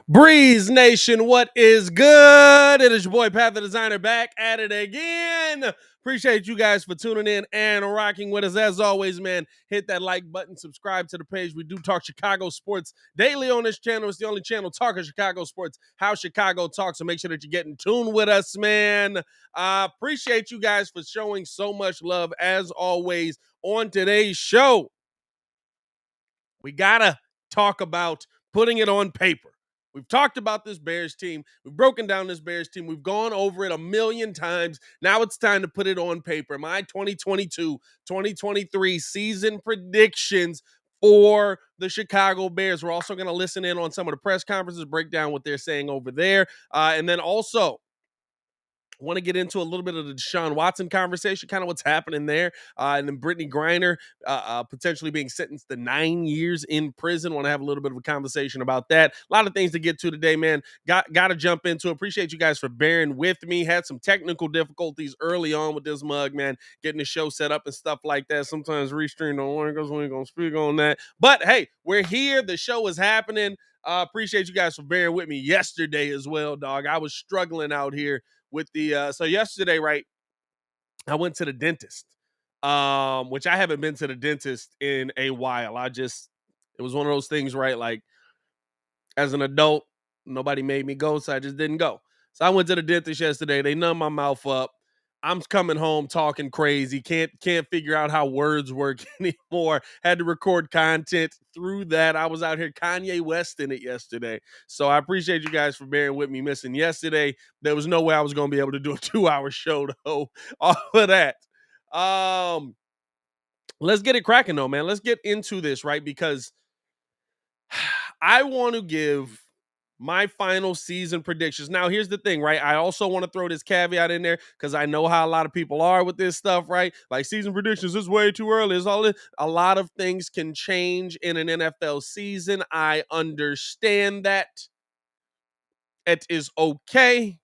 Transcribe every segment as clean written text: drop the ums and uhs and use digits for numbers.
Breeze Nation, what is good? It is your boy Pat the Designer back at it again. Appreciate you guys for tuning in and rocking with us. As always, man, hit that like button, subscribe to the page. We do talk Chicago sports daily on this channel. It's the only channel talking Chicago sports, how Chicago talks. So make sure that you get in tune with us, man. Appreciate you guys for showing so much love as always on today's show. We gotta talk about putting it on paper. We've talked about this Bears team. We've broken down this Bears team. We've gone over it a million times. Now it's time to put it on paper. My 2022-2023 season predictions for the Chicago Bears. We're also going to listen in on some of the press conferences, break down what they're saying over there. And then also, want to get into a little bit of the Deshaun Watson conversation, kind of what's happening there. And then Brittany Griner potentially being sentenced to 9 years in prison. Want to have a little bit of a conversation about that. A lot of things to get to today, man. Got to jump into it. Appreciate you guys for bearing with me. Had some technical difficulties early on with this mug, man. Getting the show set up and stuff like that. Sometimes Restream don't work, because we ain't going to speak on that. But, hey, we're here. The show is happening. Appreciate you guys for bearing with me yesterday as well, dog. I was struggling out here with the so yesterday, right, I went to the dentist, which I haven't been to the dentist in a while. It was one of those things, right? Like, as an adult, nobody made me go, so I just didn't go. So I went to the dentist yesterday. They numbed my mouth up. I'm coming home talking crazy. Can't figure out how words work anymore. Had to record content through that. I was out here Kanye West in it yesterday. So I appreciate you guys for bearing with me missing yesterday. There was no way I was going to be able to do a 2-hour show though. All of that. Let's get it cracking though, man. Let's get into this, right? Because I want to give my final season predictions. Now, here's the thing, right? I also want to throw this caveat in there because I know how a lot of people are with this stuff, right? Like, season predictions is way too early. It's all this. A lot of things can change in an NFL season. I understand that. It is okay.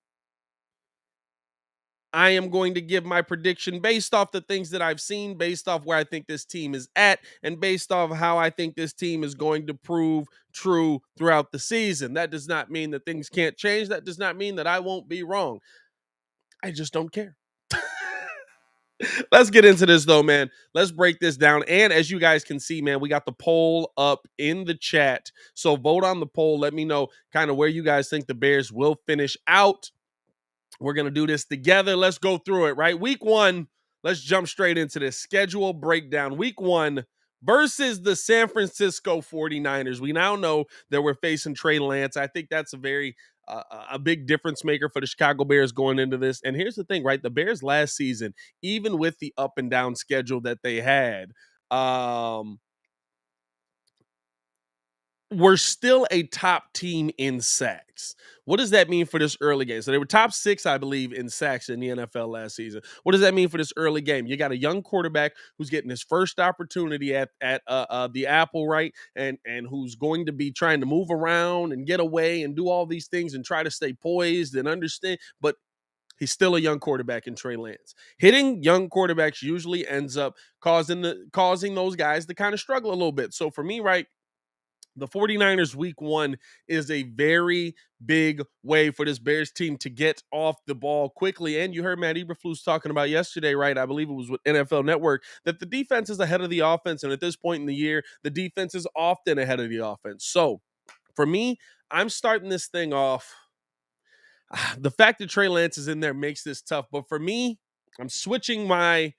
I am going to give my prediction based off the things that I've seen, based off where I think this team is at, and based off how I think this team is going to prove true throughout the season. That does not mean that things can't change. That does not mean that I won't be wrong. I just don't care. Let's get into this though, man. Let's break this down. And as you guys can see, man, we got the poll up in the chat. So vote on the poll. Let me know kind of where you guys think the Bears will finish out. We're going to do this together. Let's go through it, right? Week 1, let's jump straight into this schedule breakdown. Week 1 versus the San Francisco 49ers. We now know that we're facing Trey Lance. I think that's a big difference maker for the Chicago Bears going into this. And here's the thing, right? The Bears last season, even with the up and down schedule that they had, we're still a top team in sacks. What does that mean for this early game? So they were top 6, I believe, in sacks in the NFL last season. What does that mean for this early game? You got a young quarterback who's getting his first opportunity at the Apple, right? And who's going to be trying to move around and get away and do all these things and try to stay poised and understand. But he's still a young quarterback in Trey Lance. Hitting young quarterbacks usually ends up causing those guys to kind of struggle a little bit. So for me, right, the 49ers week 1 is a very big way for this Bears team to get off the ball quickly. And you heard Matt Eberflus talking about yesterday, right? I believe it was with NFL Network, that the defense is ahead of the offense. And at this point in the year, the defense is often ahead of the offense. So for me, I'm starting this thing off. The fact that Trey Lance is in there makes this tough. But for me, I'm switching my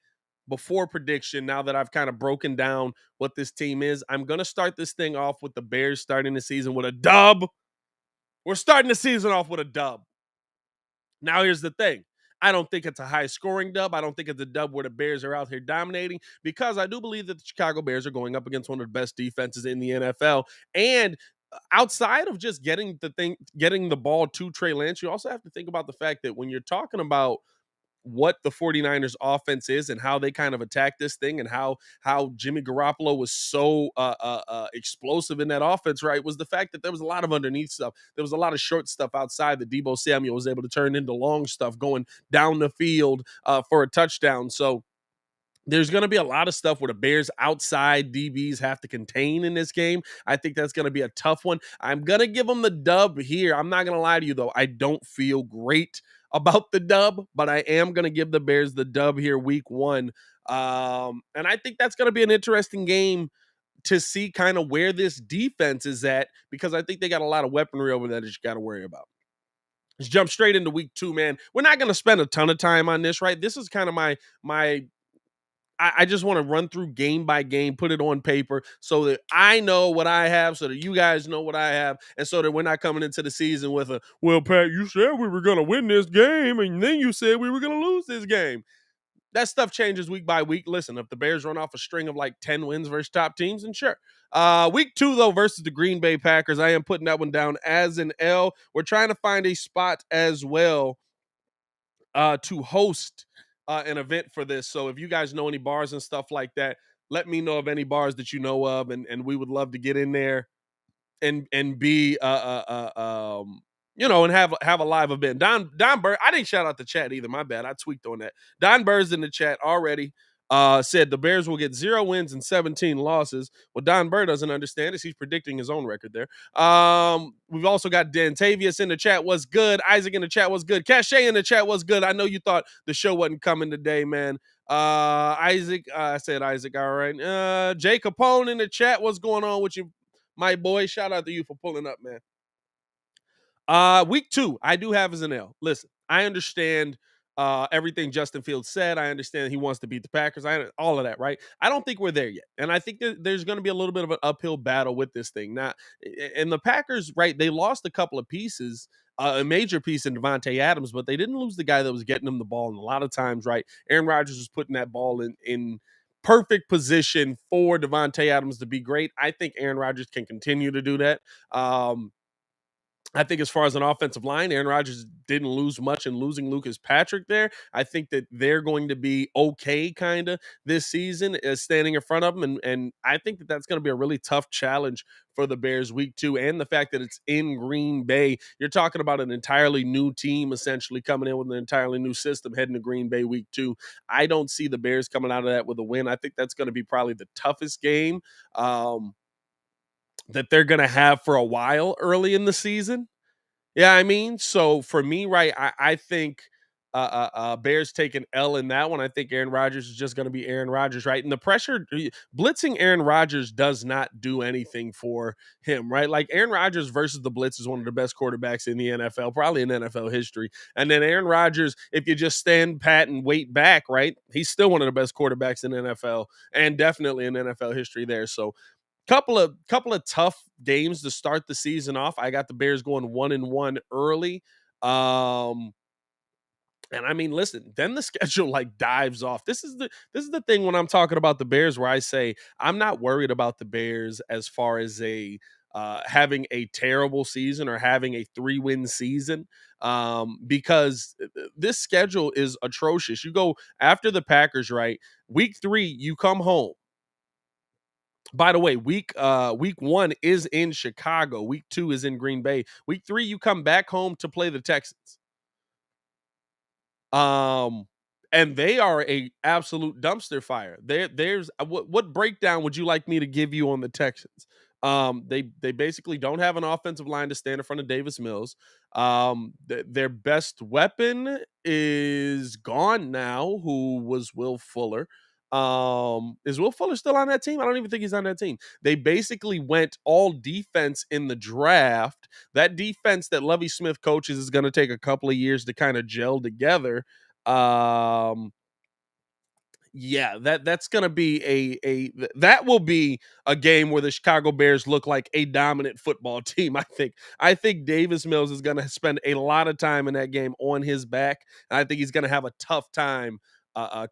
before prediction now that I've kind of broken down what this team is. I'm going to start this thing off with the Bears starting the season with a dub. We're starting the season off with a dub. Now, here's the thing. I don't think it's a high-scoring dub. I don't think it's a dub where the Bears are out here dominating, because I do believe that the Chicago Bears are going up against one of the best defenses in the NFL. And outside of just getting the ball to Trey Lance, you also have to think about the fact that when you're talking about what the 49ers offense is and how they kind of attack this thing, and how Jimmy Garoppolo was so explosive in that offense, right, was the fact that there was a lot of underneath stuff. There was a lot of short stuff outside that Deebo Samuel was able to turn into long stuff going down the field for a touchdown. So There's going to be a lot of stuff where the Bears outside DBs have to contain in this game. I think that's going to be a tough one. I'm going to give them the dub here. I'm not going to lie to you, though. I don't feel great about the dub, but I am going to give the Bears the dub here week one. And I think that's going to be an interesting game to see kind of where this defense is at, because I think they got a lot of weaponry over there that you got to worry about. Let's jump straight into week two, man. We're not going to spend a ton of time on this, right? This is kind of my I just want to run through game by game, put it on paper so that I know what I have, so that you guys know what I have, and so that we're not coming into the season with a, well, Pat, you said we were going to win this game, and then you said we were going to lose this game. That stuff changes week by week. Listen, if the Bears run off a string of like 10 wins versus top teams, then sure. Week two, though, versus the Green Bay Packers, I am putting that one down as an L. We're trying to find a spot as well to host an event for this. So if you guys know any bars and stuff like that, let me know of any bars that you know of, and we would love to get in there and be and have a live event. Don Bird, I didn't shout out the chat either. My bad. I tweaked on that. Don Bird's in the chat already. Said the Bears will get 0 wins and 17 losses. What Don Bird doesn't understand is he's predicting his own record there. We've also got Dantavius in the chat. What's good? Isaac in the chat. What's good? Cache in the chat. What's good? I know you thought the show wasn't coming today, man. Isaac, I said Isaac. All right. Jay Capone in the chat. What's going on with you, my boy? Shout out to you for pulling up, man. Week two, I do have as an L. Listen, I understand everything Justin Fields said. I understand he wants to beat the Packers. All of that, right? I don't think we're there yet. And I think that there's going to be a little bit of an uphill battle with this thing. Now, and the Packers, right, they lost a couple of pieces, a major piece in Devontae Adams, but they didn't lose the guy that was getting them the ball. And a lot of times, right, Aaron Rodgers was putting that ball in perfect position for Devontae Adams to be great. I think Aaron Rodgers can continue to do that. I think as far as an offensive line, Aaron Rodgers didn't lose much in losing Lucas Patrick there. I think that they're going to be okay kind of this season standing in front of them. And I think that that's going to be a really tough challenge for the Bears week two. And the fact that it's in Green Bay, you're talking about an entirely new team essentially coming in with an entirely new system heading to Green Bay week two. I don't see the Bears coming out of that with a win. I think that's going to be probably the toughest game that they're going to have for a while early in the season. Yeah, I mean, so for me, right, I think Bears take an L in that one. I think Aaron Rodgers is just going to be Aaron Rodgers, right? And the pressure, blitzing Aaron Rodgers does not do anything for him, right? Like Aaron Rodgers versus the blitz is one of the best quarterbacks in the NFL, probably in NFL history. And then Aaron Rodgers, if you just stand pat and wait back, right, he's still one of the best quarterbacks in the NFL and definitely in NFL history there. So couple of tough games to start the season off. I got the Bears going 1-1 early. And I mean, listen, then the schedule like dives off. This is the thing when I'm talking about the Bears where I say I'm not worried about the Bears as far as a having a terrible season or having a 3-win season, because this schedule is atrocious. You go after the Packers, right? Week 3, you come home. By the way, week one is in Chicago. Week 2 is in Green Bay. Week 3, you come back home to play the Texans. And they are a absolute dumpster fire. There's what breakdown would you like me to give you on the Texans? They basically don't have an offensive line to stand in front of Davis Mills. Their best weapon is gone now, who was Will Fuller. Is Will Fuller still on that team? I don't even think he's on that team. They basically went all defense in the draft. That defense that Lovie Smith coaches is going to take a couple of years to kind of gel together. Yeah, that's going to be that will be a game where the Chicago Bears look like a dominant football team. I think Davis Mills is going to spend a lot of time in that game on his back, and I think he's going to have a tough time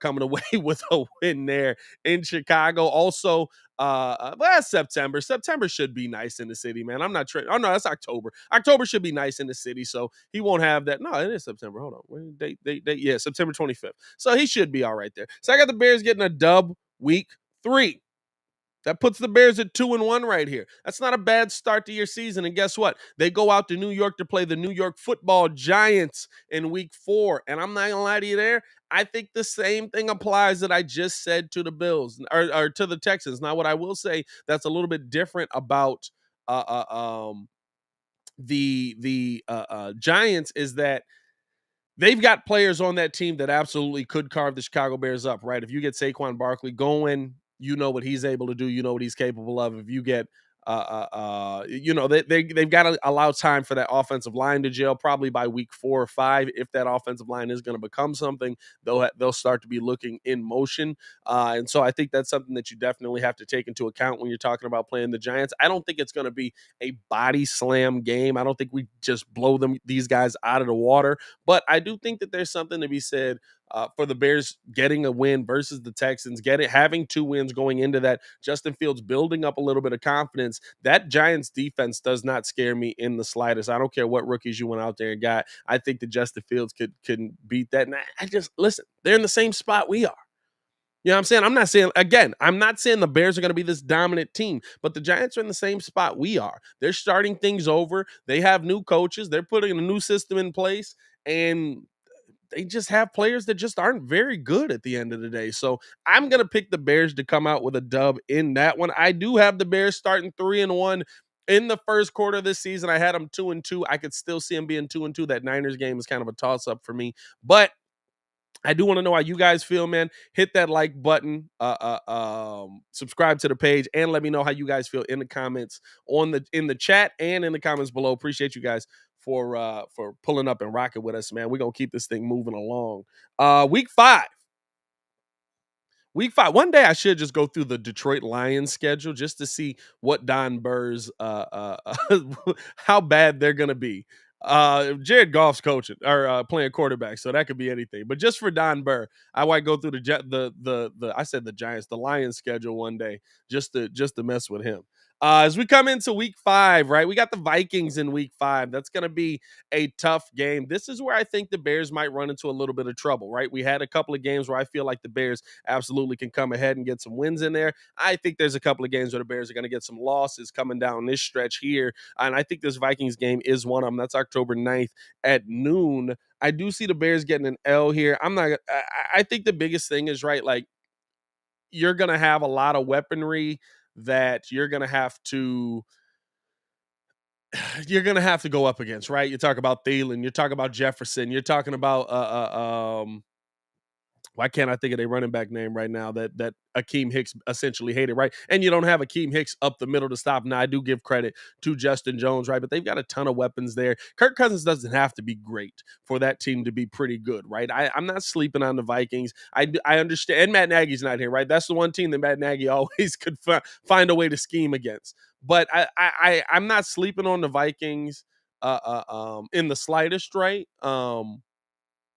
coming away with a win there in Chicago. Also, September. September should be nice in the city, man. I'm not trying. Oh no, that's October. October should be nice in the city, so he won't have that. No, it is September. Hold on, yeah, September 25th. So he should be all right there. So I got the Bears getting a dub week 3. That puts the Bears at 2-1 right here. That's not a bad start to your season. And guess what? They go out to New York to play the New York Football Giants in week 4. And I'm not going to lie to you there. I think the same thing applies that I just said to the Bills or to the Texans. Now, what I will say that's a little bit different about the Giants is that they've got players on that team that absolutely could carve the Chicago Bears up, right? If you get Saquon Barkley going, you know what he's able to do. You know what he's capable of. If you get, they've got to allow time for that offensive line to gel. Probably by week 4 or 5, if that offensive line is going to become something, they'll start to be looking in motion. And so I think that's something that you definitely have to take into account when you're talking about playing the Giants. I don't think it's going to be a body slam game. I don't think we just blow these guys out of the water. But I do think that there's something to be said for the Bears getting a win versus the Texans, having 2 wins going into that. Justin Fields building up a little bit of confidence. That Giants defense does not scare me in the slightest. I don't care what rookies you went out there and got. I think that Justin Fields could beat that. And I just listen. They're in the same spot we are. You know what I'm saying? I'm not saying the Bears are going to be this dominant team, but the Giants are in the same spot we are. They're starting things over. They have new coaches. They're putting a new system in place, and they just have players that just aren't very good at the end of the day. So I'm going to pick the Bears to come out with a dub in that one. I do have the Bears starting 3-1 in the first quarter of this season. I had them 2-2. I could still see them being 2-2. That Niners game is kind of a toss up for me, but I do want to know how you guys feel, man. Hit that like button, subscribe to the page, and let me know how you guys feel in the comments in the chat and in the comments below. Appreciate you guys for pulling up and rocking with us, man. We're gonna keep this thing moving along. Week 5. Week 5. One day I should just go through the Detroit Lions schedule just to see what Don Burr's how bad they're gonna be. Jared Goff's coaching or playing quarterback, so that could be anything. But just for Don Burr, I might go through the Giants, the Lions schedule one day just to mess with him. As we come into week 5, right? We got the Vikings in week 5. That's going to be a tough game. This is where I think the Bears might run into a little bit of trouble, right? We had a couple of games where I feel like the Bears absolutely can come ahead and get some wins in there. I think there's a couple of games where the Bears are going to get some losses coming down this stretch here. And I think this Vikings game is one of them. That's October 9th at noon. I do see the Bears getting an L here. I think the biggest thing is, right, like, you're going to have a lot of weaponry that you're going to have to go up against, right? You talk about Thielen, you talk about Jefferson, you're talking about why can't I think of their running back name right now that Akeem Hicks essentially hated, right? And you don't have Akeem Hicks up the middle to stop. Now, I do give credit to Justin Jones, right? But they've got a ton of weapons there. Kirk Cousins doesn't have to be great for that team to be pretty good, right? I'm not sleeping on the Vikings. I understand. And Matt Nagy's not here, right? That's the one team that Matt Nagy always could find a way to scheme against. But I'm not sleeping on the Vikings in the slightest, right?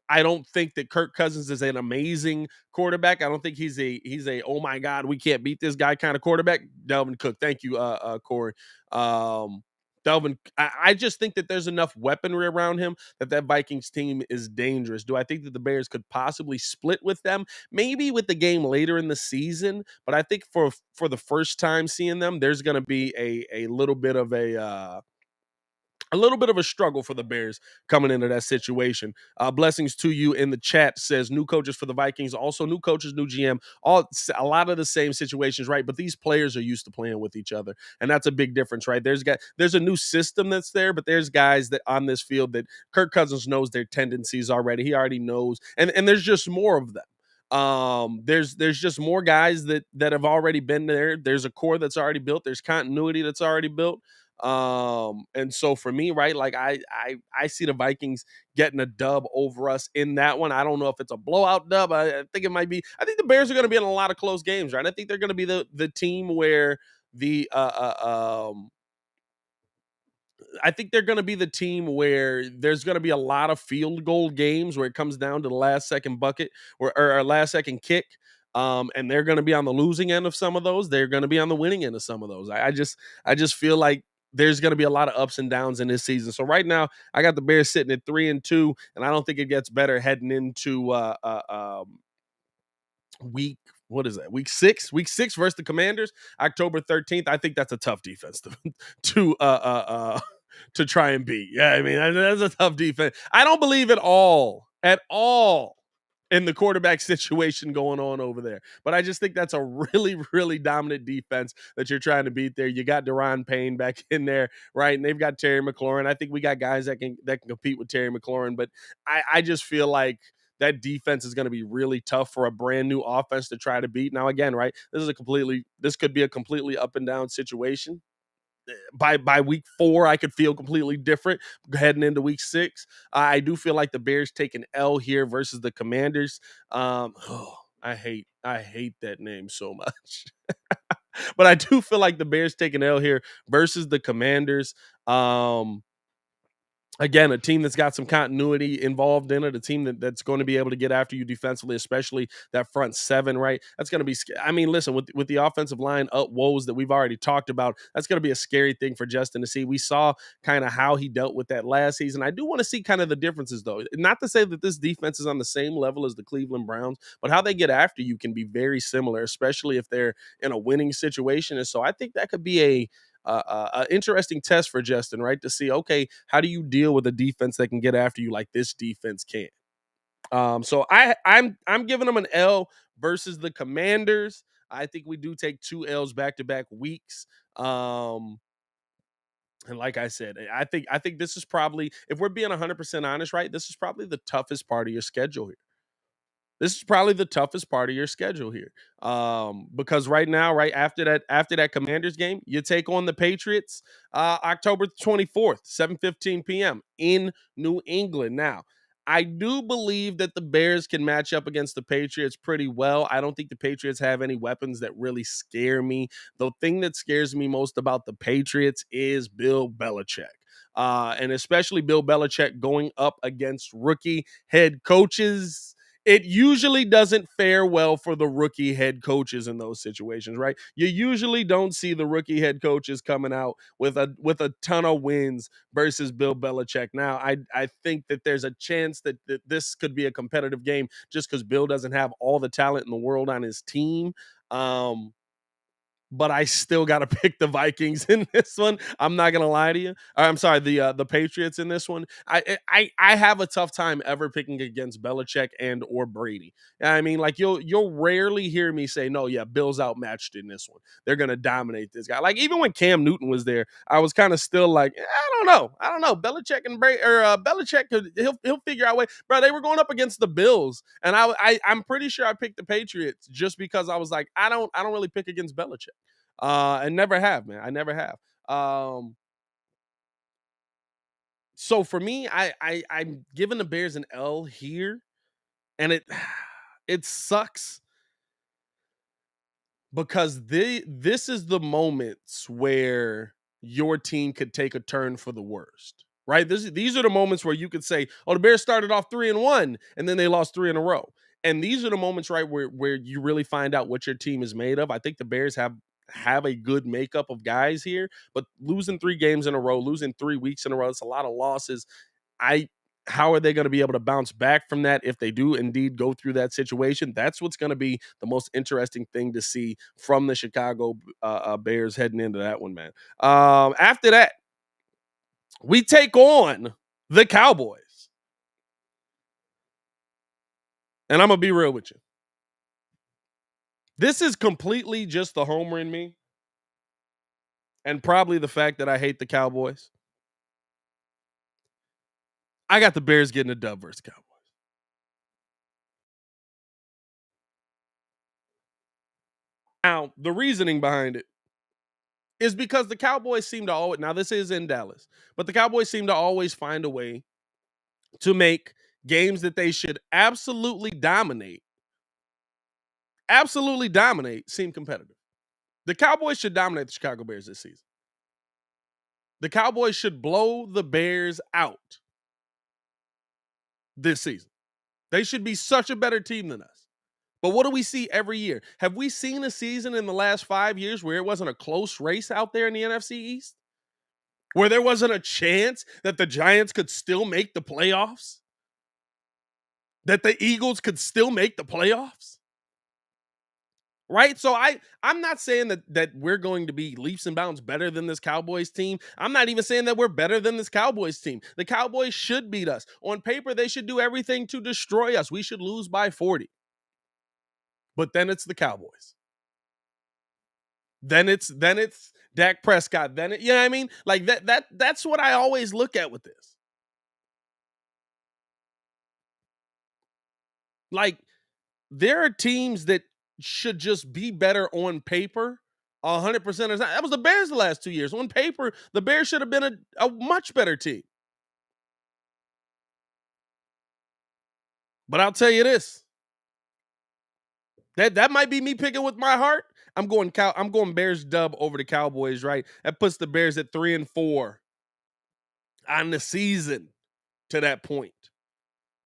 I don't think that Kirk Cousins is an amazing quarterback. I don't think he's a oh my God, we can't beat this guy kind of quarterback. Delvin Cook, thank you, Corey. Delvin, I just think that there's enough weaponry around him that Vikings team is dangerous. Do I think that the Bears could possibly split with them? Maybe with the game later in the season, but I think for the first time seeing them, there's going to be a little bit of a little bit of a struggle for the Bears coming into that situation. Blessings to you in the chat says new coaches for the Vikings, also new coaches, new GM, a lot of the same situations, right? But these players are used to playing with each other, and that's a big difference, right? There's a new system that's there, but there's guys that on this field that Kirk Cousins knows their tendencies already. He already knows, and there's just more of them. There's just more guys that have already been there. There's a core that's already built. There's continuity that's already built. And so for me, right, like I see the Vikings getting a dub over us in that one. I don't know if it's a blowout dub. I think it might be. I think the Bears are going to be in a lot of close games, right? I think they're going to be the team where I think they're going to be the team where there's going to be a lot of field goal games where it comes down to the last second bucket or last second kick. And they're going to be on the losing end of some of those. They're going to be on the winning end of some of those. I just feel like there's going to be a lot of ups and downs in this season. So right now, I got the Bears sitting at 3-2, and I don't think it gets better heading into week what is that? Week 6? Week 6 versus the Commanders, October 13th. I think that's a tough defense to to try and beat. Yeah, I mean, that's a tough defense. I don't believe at all in the quarterback situation going on over there. But I just think that's a really, really dominant defense that you're trying to beat there. You got Deron Payne back in there, right? And they've got Terry McLaurin. I think we got guys that can compete with Terry McLaurin, but I just feel like that defense is going to be really tough for a brand new offense to try to beat. Now, again, right, this could be a completely up and down situation. By week 4, I could feel completely different heading into week 6. I do feel like the Bears take an L here versus the Commanders. I hate that name so much. But I do feel like the Bears take an L here versus the Commanders. Again, a team that's got some continuity involved in it, a team that's going to be able to get after you defensively, especially that front 7, right? That's going to be, I mean, listen, with the offensive line woes that we've already talked about, that's going to be a scary thing for Justin to see. We saw kind of how he dealt with that last season. I do want to see kind of the differences, though. Not to say that this defense is on the same level as the Cleveland Browns, but how they get after you can be very similar, especially if they're in a winning situation. And so I think that could be a interesting test for Justin, right? To see, okay, how do you deal with a defense that can get after you like this defense can? So I'm giving them an L versus the Commanders. I think we do take 2 L's back-to-back weeks. And like I said, I think this is probably, if we're being 100% honest, right, this is probably the toughest part of your schedule here. This is probably the toughest part of your schedule here. Because right now, right after that Commanders game, you take on the Patriots October 24th, 7:15 p.m. in New England. Now, I do believe that the Bears can match up against the Patriots pretty well. I don't think the Patriots have any weapons that really scare me. The thing that scares me most about the Patriots is Bill Belichick. And especially Bill Belichick going up against rookie head coaches. It usually doesn't fare well for the rookie head coaches in those situations, right? You usually don't see the rookie head coaches coming out with a ton of wins versus Bill Belichick. Now, I think that there's a chance that this could be a competitive game just because Bill doesn't have all the talent in the world on his team. But I still got to pick the Vikings in this one. I'm not gonna lie to you. I'm sorry, the Patriots in this one. I have a tough time ever picking against Belichick and or Brady. I mean, like you'll rarely hear me say, no, yeah, Bill's outmatched in this one. They're gonna dominate this guy. Like even when Cam Newton was there, I was kind of still like, I don't know. Belichick and Brady or Belichick, he'll figure out a way. Bro, they were going up against the Bills, and I'm pretty sure I picked the Patriots just because I was like, I don't really pick against Belichick. And never have, man. I never have. So for me, I'm giving the Bears an L here, and it sucks because this is the moments where your team could take a turn for the worst. Right? These are the moments where you could say, oh, the Bears started off 3-1 and then they lost 3 in a row. And these are the moments, right, where you really find out what your team is made of. I think the Bears have a good makeup of guys here, but losing 3 games in a row, losing 3 weeks in a row, it's a lot of losses. How are they going to be able to bounce back from that if they do indeed go through that situation? That's what's going to be the most interesting thing to see from the Chicago Bears heading into that one, man. After that, we take on the Cowboys. And I'm going to be real with you. This is completely just the homer in me and probably the fact that I hate the Cowboys. I got the Bears getting a dub versus Cowboys. Now, the reasoning behind it is because the Cowboys seem to always, now this is in Dallas, but the Cowboys seem to always find a way to make games that they should absolutely dominate seem competitive. The Cowboys should dominate the Chicago Bears this season. The Cowboys should blow the Bears out this season. They should be such a better team than us. But what do we see every year? Have we seen a season in the last 5 years where it wasn't a close race out there in the NFC East? Where there wasn't a chance that the Giants could still make the playoffs? That the Eagles could still make the playoffs? Right? So I'm not saying that we're going to be leaps and bounds better than this Cowboys team. I'm not even saying that we're better than this Cowboys team. The Cowboys should beat us. On paper, they should do everything to destroy us. We should lose by 40. But then it's the Cowboys. Then it's Dak Prescott. You know what I mean? Like that's what I always look at with this. Like there are teams that should just be better on paper 100% of the time. That was the Bears the last 2 years. On paper, the Bears should have been a much better team. But I'll tell you this. That might be me picking with my heart. I'm going Bears dub over the Cowboys, right? That puts the Bears at 3-4 on the season to that point.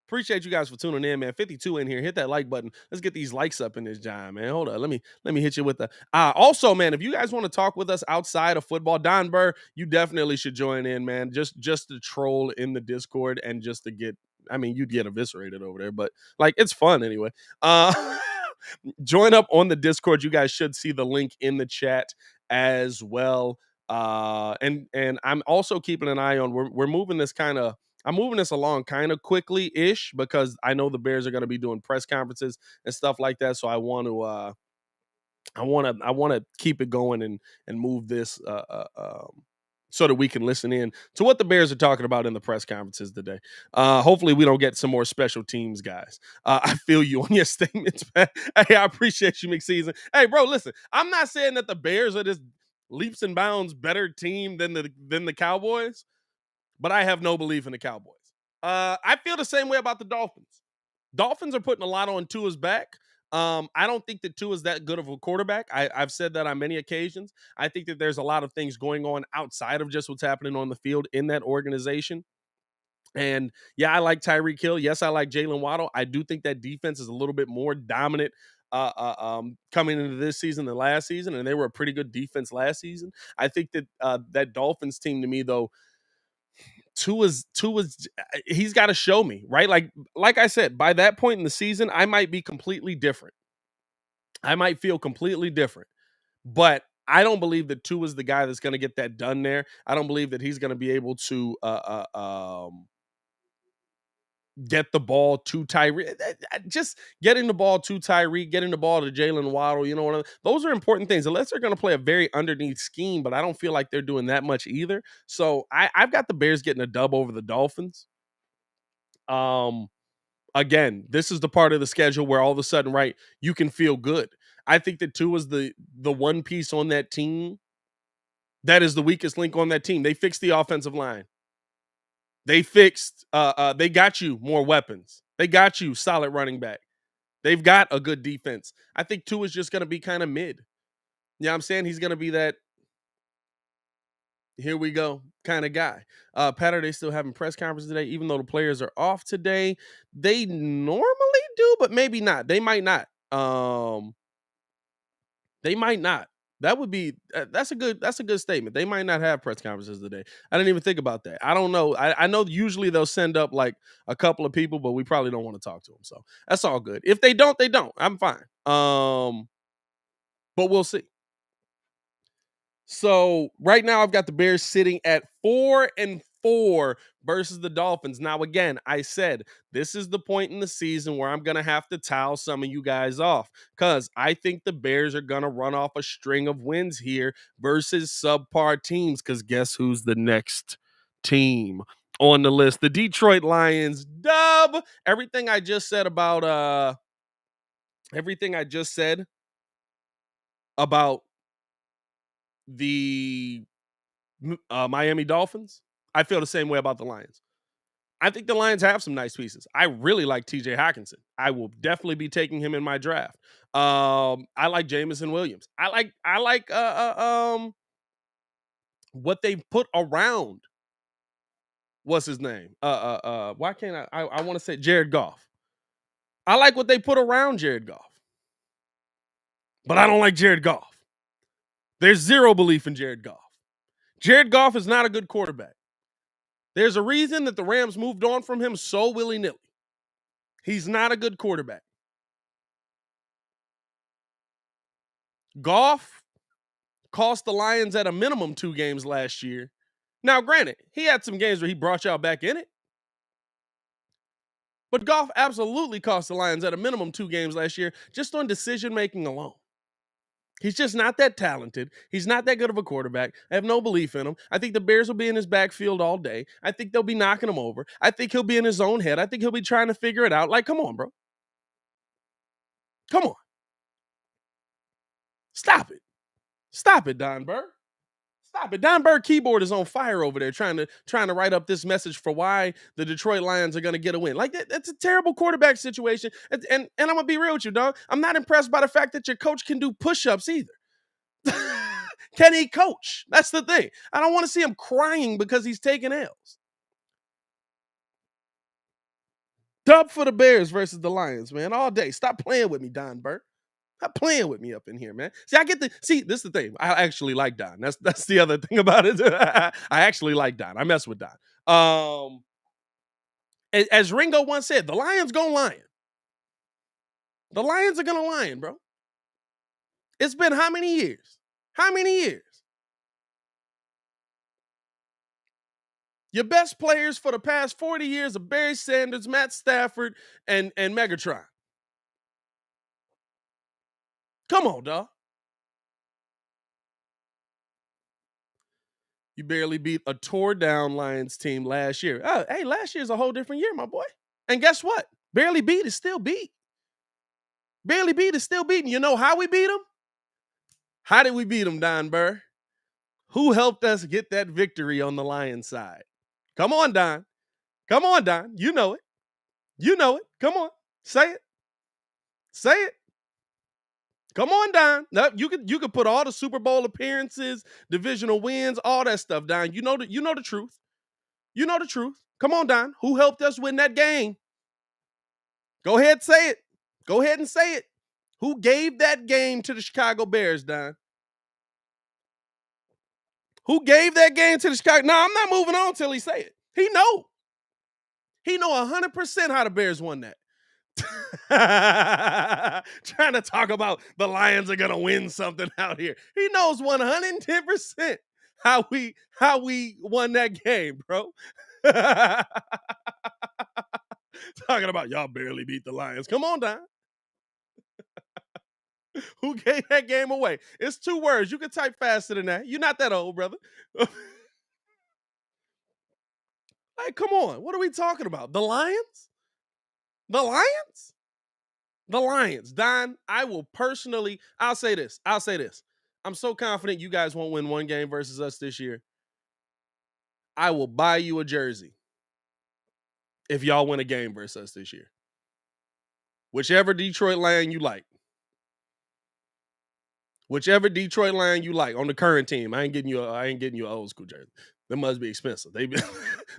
Appreciate you guys for tuning in, man. 52 in here. Hit that like button. Let's get these likes up in this time, man. Hold on. Let me hit you with the also, man, if you guys want to talk with us outside of football, Don Burr, you definitely should join in, man. Just to troll in the Discord and just to get, I mean, you'd get eviscerated over there, but like it's fun anyway. Join up on the Discord. You guys should see the link in the chat as well. And I'm also keeping an eye on we're moving this I'm moving this along kind of quickly ish because I know the Bears are going to be doing press conferences and stuff like that. So I want to keep it going and move this so that we can listen in to what the Bears are talking about in the press conferences today. Hopefully we don't get some more special teams guys. I feel you on your statements, man. Hey, I appreciate you, McSeason. Hey, bro, listen, I'm not saying that the Bears are this leaps and bounds better team than the Cowboys, but I have no belief in the Cowboys. I feel the same way about the Dolphins. Dolphins are putting a lot on Tua's back. I don't think that Tua is that good of a quarterback. I've said that on many occasions. I think that there's a lot of things going on outside of just what's happening on the field in that organization. And yeah, I like Tyreek Hill. Yes, I like Jalen Waddle. I do think that defense is a little bit more dominant coming into this season than last season, and they were a pretty good defense last season. I think that that Dolphins team to me though, Tua's he's got to show me, right? Like I said, by that point in the season, I might be completely different. I might feel completely different. But I don't believe that Tua's the guy that's going to get that done there. I don't believe that he's going to be able to get the ball to Tyreek. Just getting the ball to Tyreek, getting the ball to Jalen Waddle, you know what I mean? Those are important things. Unless they're going to play a very underneath scheme, but I don't feel like they're doing that much either. So I've got the Bears getting a dub over the Dolphins. Again, this is the part of the schedule where all of a sudden, right, you can feel good. I think that Tua's the one piece on that team that is the weakest link on that team. They fixed the offensive line. They fixed they got you more weapons. They got you solid running back. They've got a good defense. I think Tua's just going to be kind of mid. Yeah, I'm saying he's going to be that here we go kind of guy. Pat, are they still having press conferences today? Even though the players are off today, they normally do, but maybe not. They might not. They might not. That would be that's a good statement. They might not have press conferences today. I didn't even think about that. I don't know. I know usually they'll send up like a couple of people, but we probably don't want to talk to them. So that's all good. If they don't, they don't. I'm fine. But we'll see. So right now I've got the Bears sitting at 4-4 versus the Dolphins. Now, again, I said this is the point in the season where I'm gonna have to towel some of you guys off because I think the Bears are gonna run off a string of wins here versus subpar teams. Because guess who's the next team on the list? The Detroit Lions. Dub. Everything I just said about the Miami Dolphins, I feel the same way about the Lions. I think the Lions have some nice pieces. I really like TJ Hockenson. I will definitely be taking him in my draft. I like Jamison Williams. I like what they put around. What's his name? Why can't I want to say Jared Goff. I like what they put around Jared Goff. But I don't like Jared Goff. There's zero belief in Jared Goff. Jared Goff is not a good quarterback. There's a reason that the Rams moved on from him so willy-nilly. He's not a good quarterback. Goff cost the Lions at a minimum 2 games last year. Now, granted, he had some games where he brought y'all back in it. But Goff absolutely cost the Lions at a minimum 2 games last year just on decision making alone. He's just not that talented. He's not that good of a quarterback. I have no belief in him. I think the Bears will be in his backfield all day. I think they'll be knocking him over. I think he'll be in his own head. I think he'll be trying to figure it out. Like, come on, bro. Come on. Stop it. Stop it, Don Burr. Stop it. Don Burr keyboard is on fire over there trying to write up this message for why the Detroit Lions are going to get a win. Like, that's a terrible quarterback situation. And I'm going to be real with you, dog. I'm not impressed by the fact that your coach can do push-ups either. Can he coach? That's the thing. I don't want to see him crying because he's taking L's. Dub for the Bears versus the Lions, man, all day. Stop playing with me, Don Burr. Stop playing with me up in here, man. See, this is the thing. I actually like Don. That's the other thing about it. I actually like Don. I mess with Don. As Ringo once said, the Lions gonna lion. The Lions are gonna lion, bro. It's been how many years? How many years? Your best players for the past 40 years are Barry Sanders, Matt Stafford, and Megatron. Come on, dog. You barely beat a tore-down Lions team last year. Oh, hey, last year's a whole different year, my boy. And guess what? Barely beat is still beat. Barely beat is still beating. You know how we beat them? How did we beat them, Don Burr? Who helped us get that victory on the Lions side? Come on, Don. Come on, Don. You know it. You know it. Come on. Say it. Say it. Come on, Don. No, you could put all the Super Bowl appearances, divisional wins, all that stuff, Don. You know the truth. You know the truth. Come on, Don. Who helped us win that game? Go ahead, say it. Go ahead and say it. Who gave that game to the Chicago Bears, Don? Who gave that game to the Chicago? No, I'm not moving on till he say it. He know 100% how the Bears won that. Trying to talk about the Lions are gonna win something out here. He knows 110% how we won that game, bro. Talking about y'all barely beat the Lions. Come on, Don. Who gave that game away? It's 2 words. You can type faster than that. You're not that old, brother. Like, come on. What are we talking about? The Lions? The Lions? The Lions. Don, I'll say this. I'm so confident you guys won't win one game versus us this year. I will buy you a jersey if y'all win a game versus us this year. Whichever Detroit Lion you like. Whichever Detroit Lion you like on the current team. I ain't getting you an old school jersey. Them must be expensive.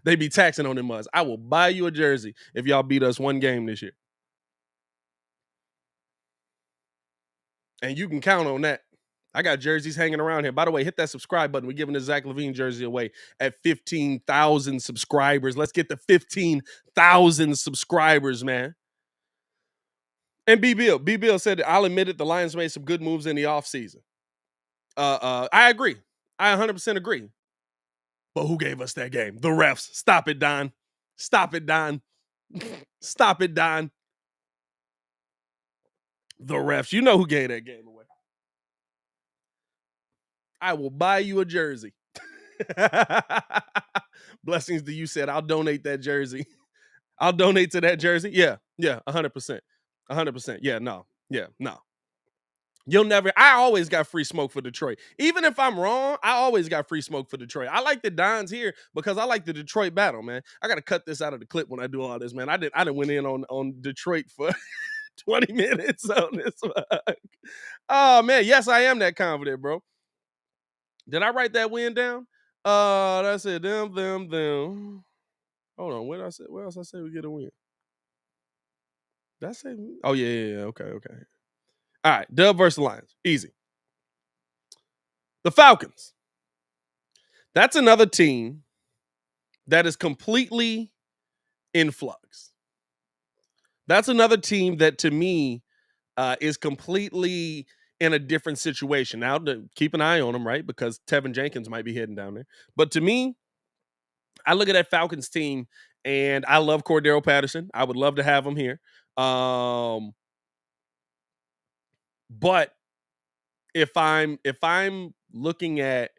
They be taxing on them muds. I will buy you a jersey if y'all beat us one game this year. And you can count on that. I got jerseys hanging around here. By the way, hit that subscribe button. We're giving the Zach LaVine jersey away at 15,000 subscribers. Let's get to 15,000 subscribers, man. And B. Bill said, I'll admit it, the Lions made some good moves in the offseason. I agree. I 100% agree. But who gave us that game? The refs. Stop it, Don. Stop it, Don. Stop it, Don. The refs. You know who gave that game away. I will buy you a jersey. Blessings to you said, I'll donate that jersey. I'll donate to that jersey. Yeah, 100%. 100%. Yeah, no. You'll never, I always got free smoke for Detroit. Even if I'm wrong, I always got free smoke for Detroit. I like the Dons here because I like the Detroit battle, man. I got to cut this out of the clip when I do all this, man. I didn't went in on Detroit for 20 minutes on this one. Oh, man. Yes, I am that confident, bro. Did I write that win down? That's it. Them. Hold on. Where else I say we get a win? Did I say? Oh, yeah. Okay. All right. Dub versus Lions. Easy. The Falcons. That's another team that is completely in flux. That's another team that, to me, is completely in a different situation. Now, keep an eye on him, right? Because Tevin Jenkins might be heading down there. But to me, I look at that Falcons team and I love Cordero Patterson. I would love to have him here. But if I'm looking at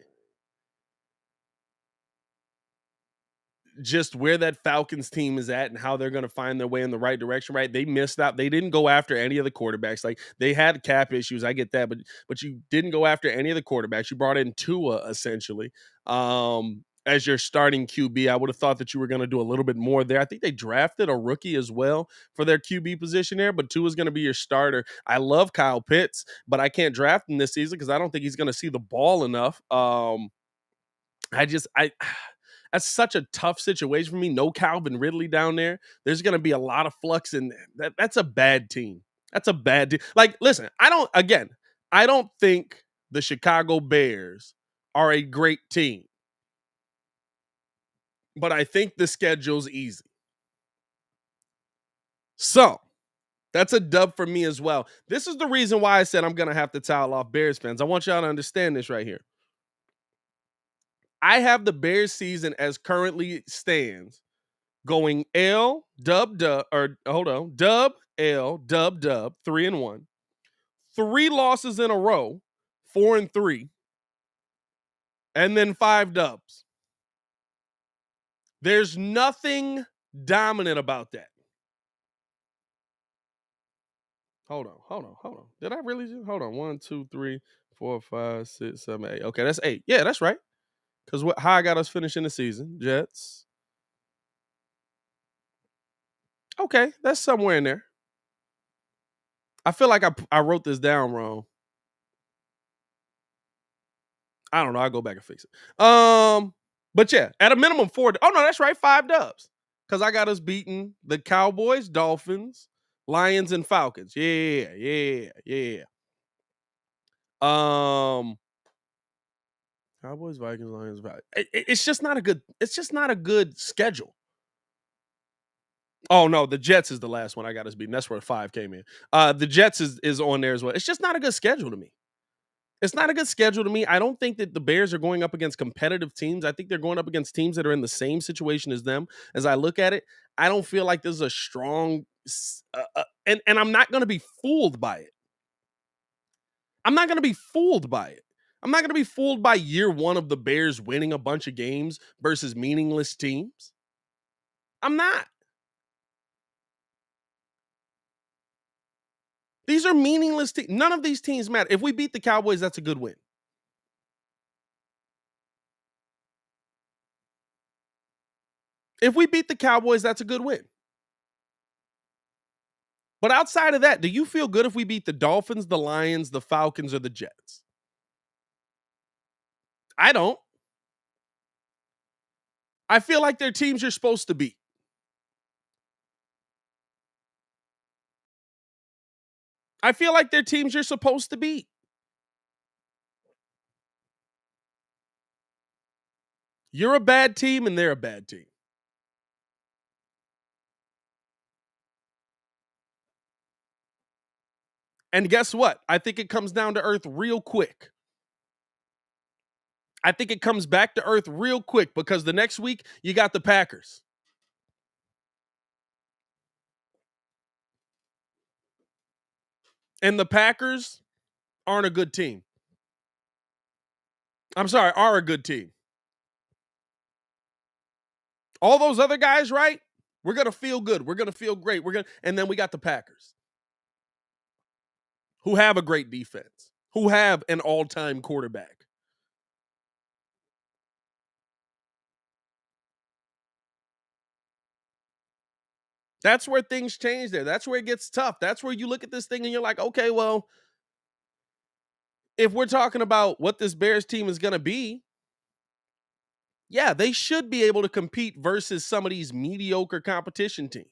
just where that Falcons team is at and how they're going to find their way in the right direction, right? They missed out. They didn't go after any of the quarterbacks. Like, they had cap issues. I get that, but you didn't go after any of the quarterbacks. You brought in Tua essentially as your starting QB. I would have thought that you were going to do a little bit more there. I think they drafted a rookie as well for their QB position there, but Tua is going to be your starter. I love Kyle Pitts, but I can't draft him this season because I don't think he's going to see the ball enough. I that's such a tough situation for me. No Calvin Ridley down there. There's going to be a lot of flux in that. That's a bad team. That's a bad team. Like, listen, I don't think the Chicago Bears are a great team, but I think the schedule's easy. So that's a dub for me as well. This is the reason why I said I'm going to have to towel off Bears fans. I want y'all to understand this right here. I have the Bears season as currently stands going L dub dub or hold on dub L dub dub 3-1, 3 losses in a row, 4-3, and then 5 dubs. There's nothing dominant about that. Hold on. Did I really just hold on? 1, 2, 3, 4, 5, 6, 7, 8. Okay, that's 8. Yeah, that's right. Because how I got us finishing the season, Jets. Okay, that's somewhere in there. I feel like I wrote this down wrong. I don't know. I'll go back and fix it. But yeah, at a minimum 4. Oh no, that's right, 5 dubs. Because I got us beating the Cowboys, Dolphins, Lions, and Falcons. Yeah. Cowboys, Vikings, Lions, Falcons. It's just not a good. It's just not a good schedule. Oh no, the Jets is the last one I got us beating. That's where 5 came in. The Jets is on there as well. It's just not a good schedule to me. It's not a good schedule to me. I don't think that the Bears are going up against competitive teams. I think they're going up against teams that are in the same situation as them. As I look at it, I don't feel like this is a strong and I'm not going to be fooled by it. I'm not going to be fooled by it. I'm not going to be fooled by year 1 of the Bears winning a bunch of games versus meaningless teams. I'm not. These are meaningless teams. None of these teams matter. If we beat the Cowboys, that's a good win. If we beat the Cowboys, that's a good win. But outside of that, do you feel good if we beat the Dolphins, the Lions, the Falcons, or the Jets? I don't. I feel like they're teams you're supposed to beat. I feel like they're teams you're supposed to beat. You're a bad team and they're a bad team. And guess what? I think it comes down to earth real quick. I think it comes back to earth real quick because the next week you got the Packers. And the Packers aren't a good team. I'm sorry, are a good team. All those other guys, right? We're going to feel good. We're going to feel great. And then we got the Packers, who have a great defense, who have an all-time quarterback. That's where things change there. That's where it gets tough. That's where you look at this thing and you're like, okay, well, if we're talking about what this Bears team is going to be, yeah, they should be able to compete versus some of these mediocre competition teams.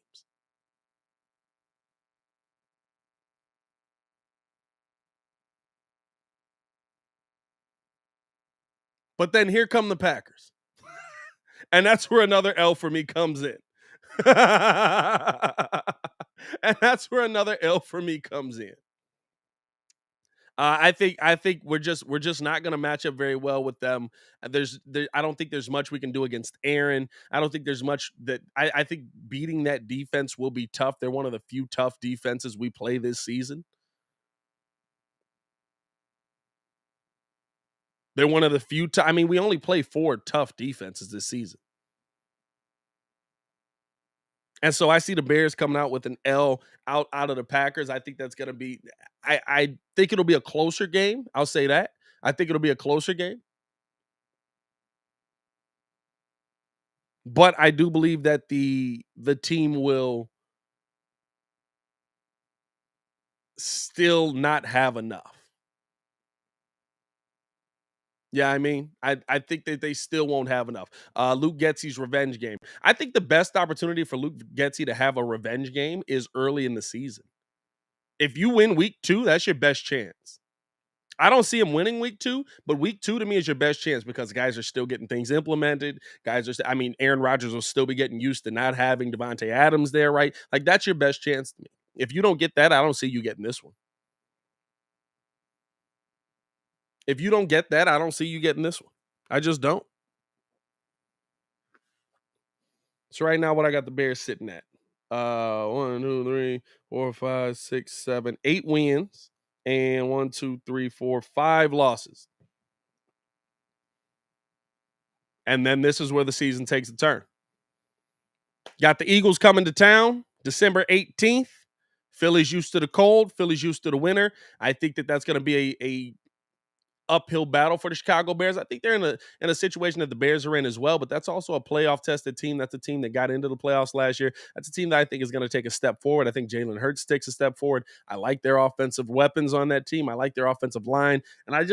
But then here come the Packers. And that's where another L for me comes in. And that's where another L for me comes in. I think we're just not going to match up very well with them. I don't think there's much we can do against Aaron. I don't think there's much that I think beating that defense will be tough. They're one of the few tough defenses we play this season. They're one of the few. I mean, we only play 4 tough defenses this season. And so I see the Bears coming out with an L out of the Packers. I think that's going to be. I think it'll be a closer game. I'll say that. I think it'll be a closer game. But I do believe that the team will still not have enough. Yeah, I mean, I think that they still won't have enough. Luke Getsy's revenge game. I think the best opportunity for Luke Getsy to have a revenge game is early in the season. If you win week 2, that's your best chance. I don't see him winning week 2, but week 2 to me is your best chance because guys are still getting things implemented. I mean, Aaron Rodgers will still be getting used to not having Devontae Adams there, right? Like, that's your best chance to me. If you don't get that, I don't see you getting this one. If you don't get that, I don't see you getting this one. I just don't. So right now, what I got the Bears sitting at? 1, 2, 3, 4, 5, 6, 7, 8 wins, and 1, 2, 3, 4, 5 losses. And then this is where the season takes a turn. Got the Eagles coming to town December 18th. Philly's used to the cold. Philly's used to the winter. I think that that's going to be a uphill battle for the Chicago Bears. I think they're in a situation that the Bears are in as well, but that's also a playoff tested team. That's a team that got into the playoffs last year. That's a team that I think is going to take a step forward. I think Jalen Hurts takes a step forward. I like their offensive weapons on that team. I like their offensive line, and I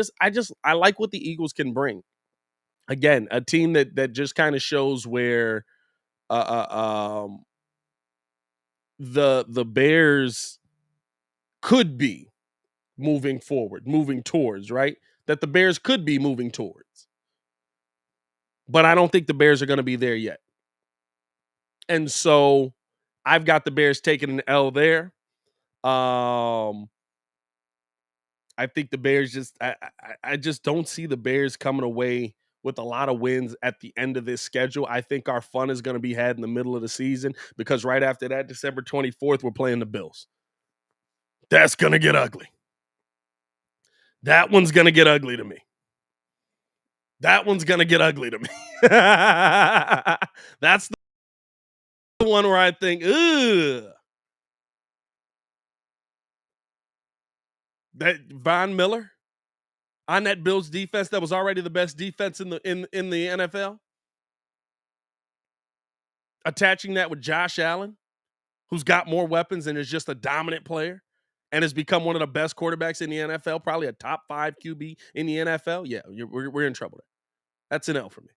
like what the Eagles can bring. Again, a team that just kind of shows where the Bears could be moving forward, moving towards, right? That the Bears could be moving towards. But I don't think the Bears are going to be there yet. And so I've got the Bears taking an L there. I think the Bears I just don't see the Bears coming away with a lot of wins at the end of this schedule. I think our fun is going to be had in the middle of the season because right after that, December 24th, we're playing the Bills. That's going to get ugly. That one's going to get ugly to me. That one's going to get ugly to me. That's the one where I think, ugh. That Von Miller on that Bills defense that was already the best defense in the NFL. Attaching that with Josh Allen, who's got more weapons and is just a dominant player and has become one of the best quarterbacks in the NFL, probably a top 5 QB in the NFL. Yeah, we're in trouble there. That's an L for me.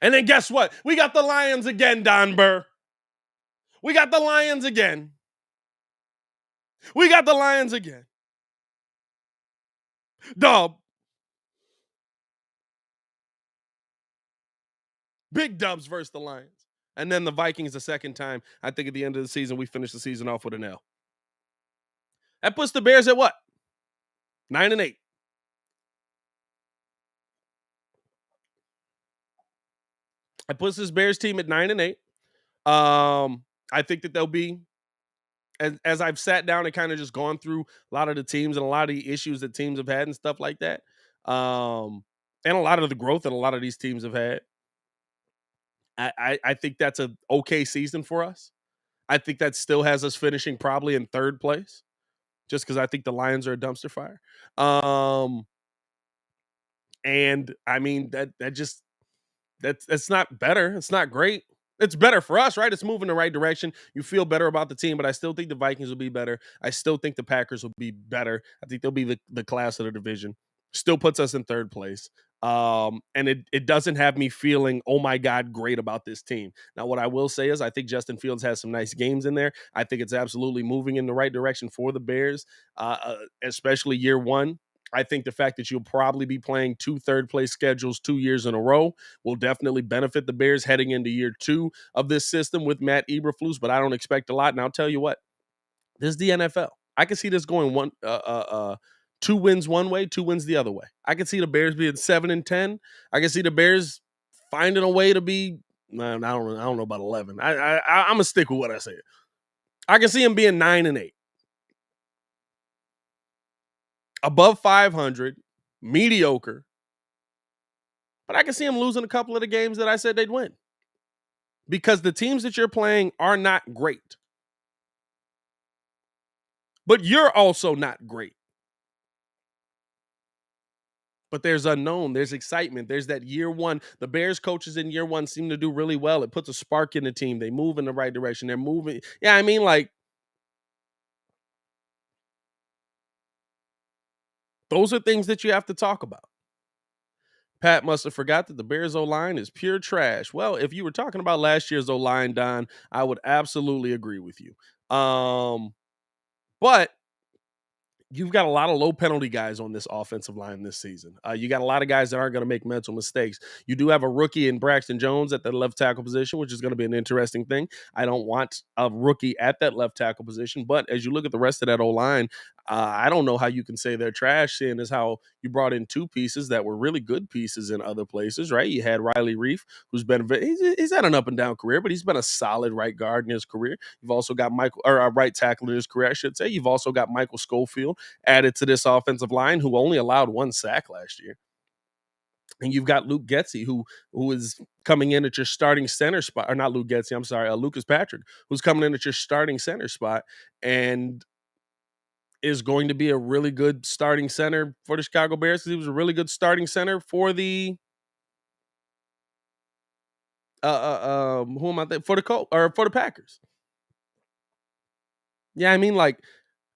And then guess what? We got the Lions again, Don Burr. We got the Lions again. We got the Lions again. Dub. Big dubs versus the Lions. And then the Vikings the second time. I think at the end of the season, we finish the season off with an L. That puts the Bears at what? 9-8. That puts this Bears team at 9-8. I think that they'll be, as I've sat down and kind of just gone through a lot of the teams and a lot of the issues that teams have had and stuff like that, and a lot of the growth that a lot of these teams have had, I think that's an okay season for us. I think that still has us finishing probably in 3rd place, just because I think the Lions are a dumpster fire. And I mean that's not better. It's not great. It's better for us, right? It's moving in the right direction. You feel better about the team, but I still think the Vikings will be better. I still think the Packers will be better. I think they'll be the class of the division. Still puts us in 3rd place. And it doesn't have me feeling, oh my God, great about this team. Now, what I will say is I think Justin Fields has some nice games in there. I think it's absolutely moving in the right direction for the Bears, especially year 1. I think the fact that you'll probably be playing 2 3rd place schedules 2 years in a row will definitely benefit the Bears heading into year 2 of this system with Matt Eberflus, but I don't expect a lot. And I'll tell you what, this is the NFL. I can see this going 2 wins one way, 2 wins the other way. I can see the Bears being 7-10. I can see the Bears finding a way to be. Man, I don't know about 11. I'm gonna stick with what I said. I can see them being 9-8, above 500, mediocre. But I can see them losing a couple of the games that I said they'd win because the teams that you're playing are not great. But you're also not great. But there's unknown, there's excitement, there's that year one. The Bears coaches in year one seem to do really well. It puts a spark in the team. They move in the right direction. They're moving. Yeah, I mean, like, those are things that you have to talk about. Pat must have forgot that the Bears O-line is pure trash. Well, if you were talking about last year's O-line, Don, I would absolutely agree with you. But you've got a lot of low penalty guys on this offensive line this season. You got a lot of guys that aren't going to make mental mistakes. You do have a rookie in Braxton Jones at the left tackle position, which is going to be an interesting thing. I don't want a rookie at that left tackle position, but as you look at the rest of that O-line, I don't know how you can say they're trash, seeing as how you brought in 2 pieces that were really good pieces in other places, right? You had Riley Reef, who's been he's had an up and down career, but he's been a solid right guard in his career. You've also got a right tackle in his career, I should say. You've also got Michael Schofield added to this offensive line, who only allowed 1 sack last year. And you've got Luke Getsy, who is coming in at your starting center spot, or not Luke Getsy, I'm sorry, Lucas Patrick, who's coming in at your starting center spot and is going to be a really good starting center for the Chicago Bears, because he was a really good starting center for the who am I for the Packers. Yeah, I mean, like,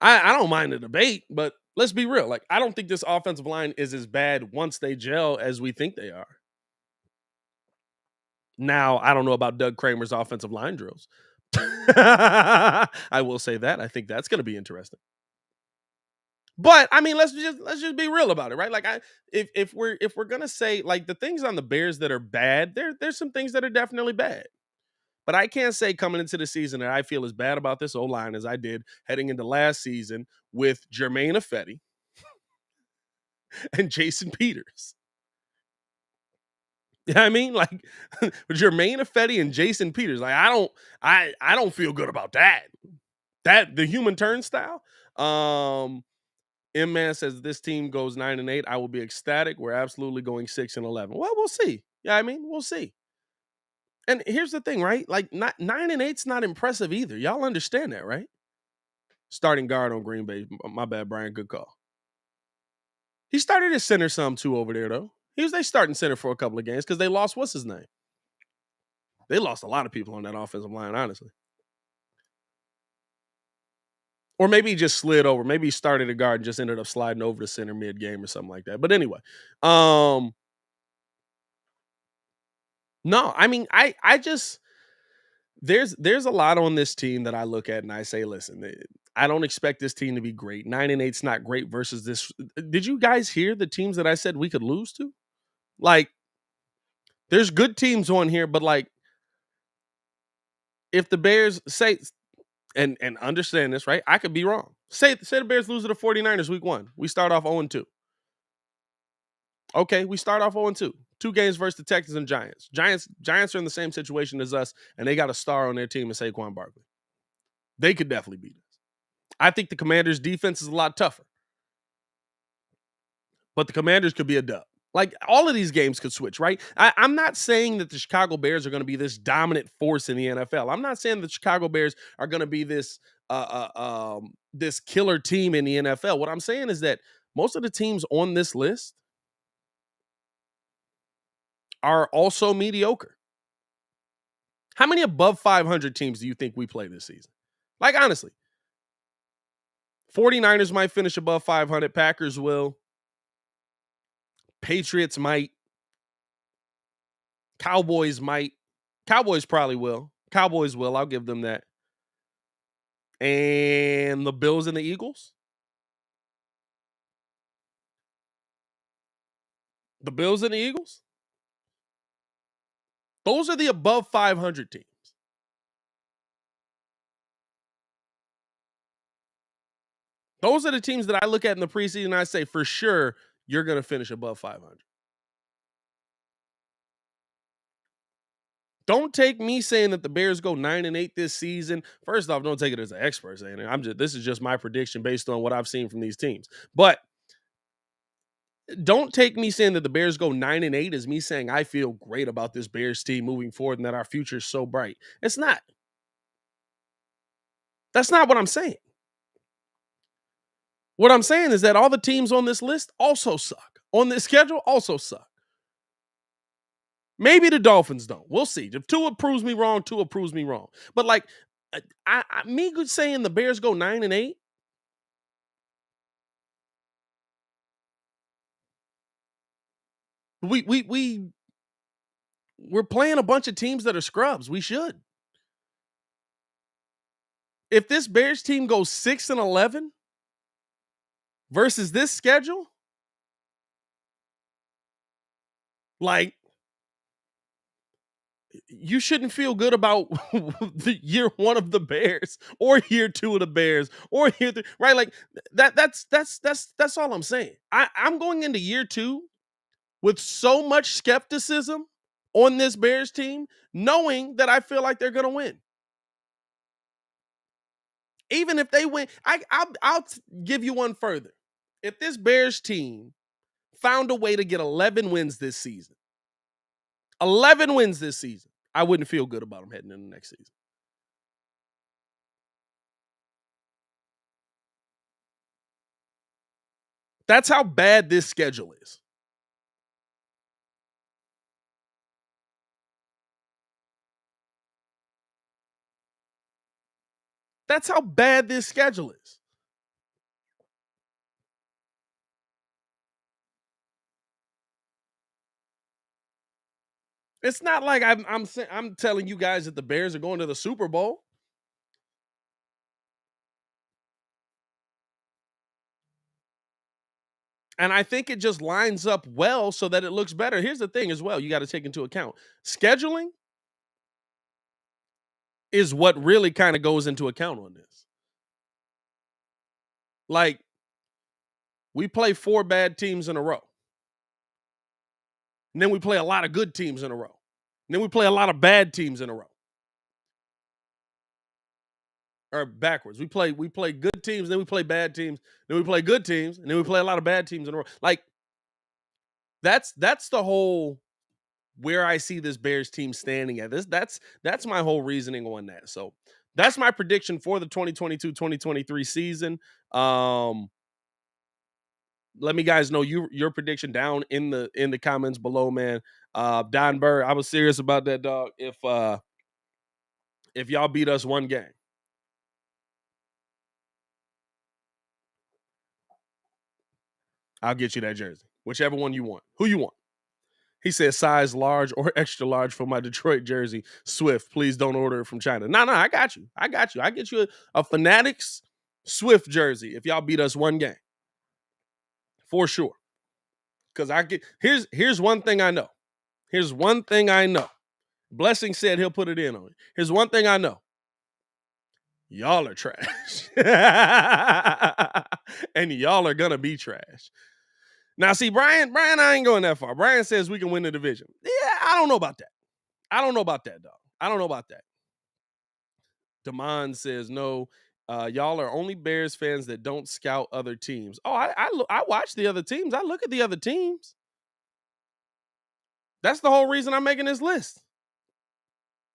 I don't mind the debate, but let's be real. Like, I don't think this offensive line is as bad once they gel as we think they are. Now, I don't know about Doug Kramer's offensive line drills. I will say that. I think that's going to be interesting. But I mean, let's just be real about it, right? Like, if we're gonna say, like, the things on the Bears that are bad, there's some things that are definitely bad. But I can't say coming into the season that I feel as bad about this O-line as I did heading into last season with Jermaine Ifedi and Jason Peters. You know what I mean? Like, Jermaine Ifedi and Jason Peters. Like, I don't feel good about that. That the human turnstile. M-Man says this team goes 9-8. I will be ecstatic. We're absolutely going 6-11. Well, we'll see. Yeah, I mean, we'll see. And here's the thing, right? Like, not 9-8's not impressive either. Y'all understand that, right? Starting guard on Green Bay. My bad, Brian. Good call. He started his center some too over there, though. He was they starting center for a couple of games because they lost what's his name. They lost a lot of people on that offensive line, honestly. Or maybe he just slid over. Maybe he started a guard and just ended up sliding over to center mid-game or something like that. But anyway, no, I mean, I just there's a lot on this team that I look at and I say, listen, I don't expect this team to be great. 9-8's not great versus this. Did you guys hear the teams that I said we could lose to? Like, there's good teams on here, but like, if the Bears say and understand this, right? I could be wrong. Say the Bears lose to the 49ers week 1. We start off 0-2. Okay, we start off 0-2. 2 games versus the Texans and Giants. Giants are in the same situation as us, and they got a star on their team in Saquon Barkley. They could definitely beat us. I think the Commanders' defense is a lot tougher. But the Commanders could be a dub. Like, all of these games could switch, right? I'm not saying that the Chicago Bears are going to be this dominant force in the NFL. I'm not saying the Chicago Bears are going to be this this killer team in the NFL. What I'm saying is that most of the teams on this list are also mediocre. How many above 500 teams do you think we play this season? Like, honestly, 49ers might finish above 500. Packers will. Patriots might. Cowboys might. Cowboys probably will. Cowboys will. I'll give them that. And the Bills and the Eagles? The Bills and the Eagles? Those are the above 500 teams. Those are the teams that I look at in the preseason and I say, for sure, you're going to finish above 500. Don't take me saying that the Bears go 9-8 this season. First off, don't take it as an expert saying it. This is just my prediction based on what I've seen from these teams. But don't take me saying that the Bears go 9-8 as me saying I feel great about this Bears team moving forward and that our future is so bright. It's not. That's not what I'm saying. What I'm saying is that all the teams on this list also suck. On this schedule also suck. Maybe the Dolphins don't. We'll see. If Tua proves me wrong, Tua proves me wrong. But like, me saying the Bears go 9-8. We're playing a bunch of teams that are scrubs. We should. If this Bears team goes 6-11 versus this schedule, like, you shouldn't feel good about the year one of the Bears or year two of the Bears or year three, right? Like that's all I'm saying. I'm going into year two with so much skepticism on this Bears team, knowing that I feel like they're going to win. Even if they win, I'll give you one further. If this Bears team found a way to get 11 wins this season, 11 wins this season, I wouldn't feel good about them heading into the next season. That's how bad this schedule is. That's how bad this schedule is. It's not like I'm telling you guys that the Bears are going to the Super Bowl. And I think it just lines up well so that it looks better. Here's the thing as well, you got to take into account. Scheduling is what really kind of goes into account on this. Like, we play 4 bad teams in a row. And then we play a lot of good teams in a row. And then we play a lot of bad teams in a row. Or backwards. We play good teams, then we play bad teams, then we play good teams, and then we play a lot of bad teams in a row. Like, that's the whole where I see this Bears team standing at. That's my whole reasoning on that. So that's my prediction for the 2022-2023 season. Let me guys know your prediction down in the comments below, man. Don Burr, I was serious about that, dog. If y'all beat us one game, I'll get you that jersey. Whichever one you want. Who you want? He said size large or extra large for my Detroit jersey. Swift, please don't order it from China. No, I got you. I get you a Fanatics Swift jersey if y'all beat us one game. For sure. Because here's one thing I know. Here's one thing I know. Blessing said he'll put it in on it. Here's one thing I know. Y'all are trash. And y'all are gonna be trash. Now, see, Brian, I ain't going that far. Brian says we can win the division. Yeah, I don't know about that. I don't know about that, dog. I don't know about that. Damon says no. Y'all are only Bears fans that don't scout other teams. Oh, I watch the other teams. I look at the other teams. That's the whole reason I'm making this list.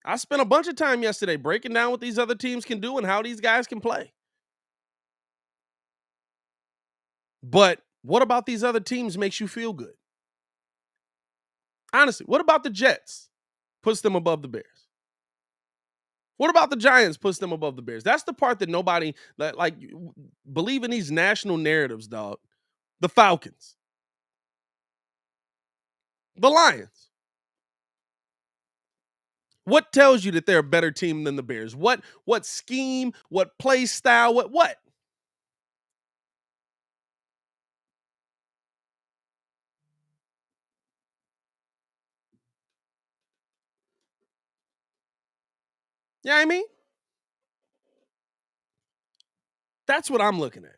I spent a bunch of time yesterday breaking down what these other teams can do and how these guys can play. But what about these other teams makes you feel good? Honestly, what about the Jets? Puts them above the Bears. What about the Giants? Puts them above the Bears. That's the part that nobody like believe in these national narratives, dog. The Falcons. The Lions. What tells you that they're a better team than the Bears? What scheme? What play style? What? You know what I mean? That's what I'm looking at.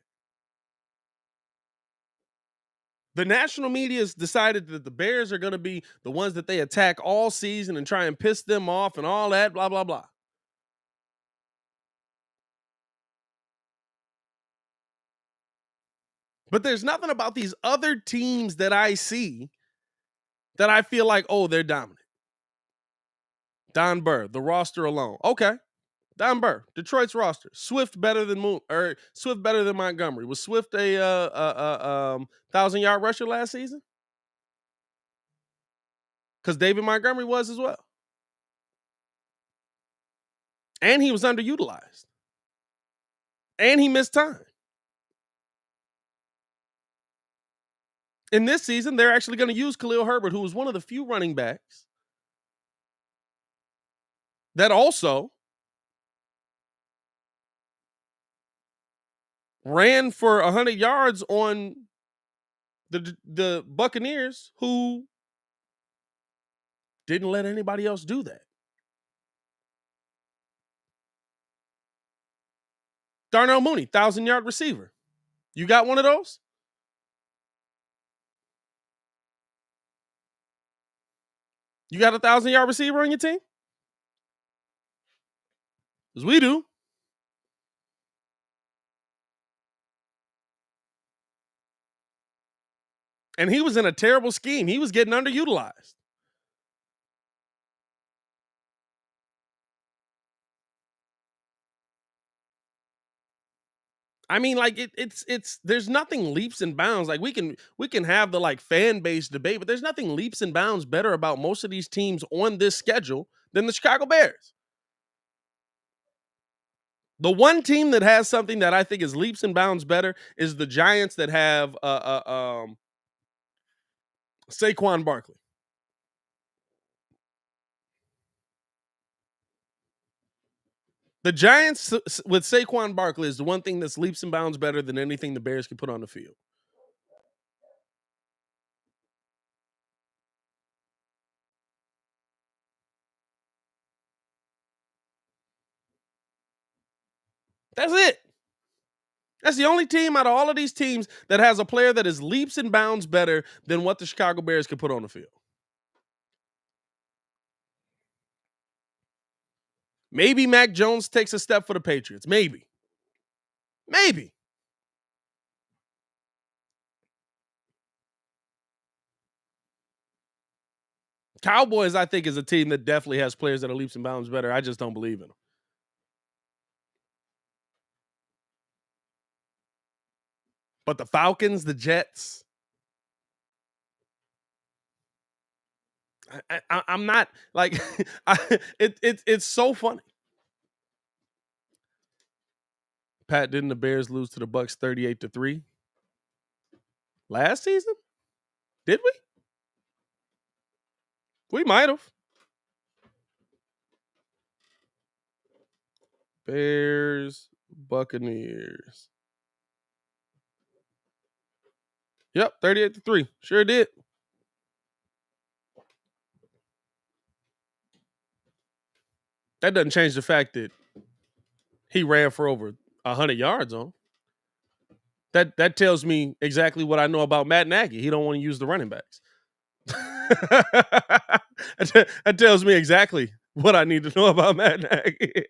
The national media has decided that the Bears are going to be the ones that they attack all season and try and piss them off and all that, blah, blah, blah. But there's nothing about these other teams that I see that I feel like, oh, they're dominant. Don Burr, the roster alone. Okay. Don Burr, Detroit's roster. Swift better than Swift better than Montgomery. Was Swift a 1,000-yard rusher last season? Because David Montgomery was as well. And he was underutilized. And he missed time. In this season, they're actually going to use Khalil Herbert, who was one of the few running backs that also ran for 100 yards on the Buccaneers, who didn't let anybody else do that. Darnell Mooney, 1,000-yard receiver. You got one of those? You got a 1,000-yard receiver on your team? Because we do. And he was in a terrible scheme. He was getting underutilized. I mean, like it's there's nothing leaps and bounds. Like we can have the like fan base debate, but there's nothing leaps and bounds better about most of these teams on this schedule than the Chicago Bears. The one team that has something that I think is leaps and bounds better is the Giants that have Saquon Barkley. The Giants with Saquon Barkley is the one thing that's leaps and bounds better than anything the Bears can put on the field. That's it. That's the only team out of all of these teams that has a player that is leaps and bounds better than what the Chicago Bears can put on the field. Maybe Mac Jones takes a step for the Patriots. Maybe. Cowboys, I think, is a team that definitely has players that are leaps and bounds better. I just don't believe in them. But the Falcons, the Jets, I'm not like it's so funny. Pat, didn't the Bears lose to the Bucks 38-3 last season? Did we? We might have. Bears, Buccaneers. Yep, 38-3. Sure did. That doesn't change the fact that he ran for over 100 yards on. That tells me exactly what I know about Matt Nagy. He don't want to use the running backs. That tells me exactly what I need to know about Matt Nagy.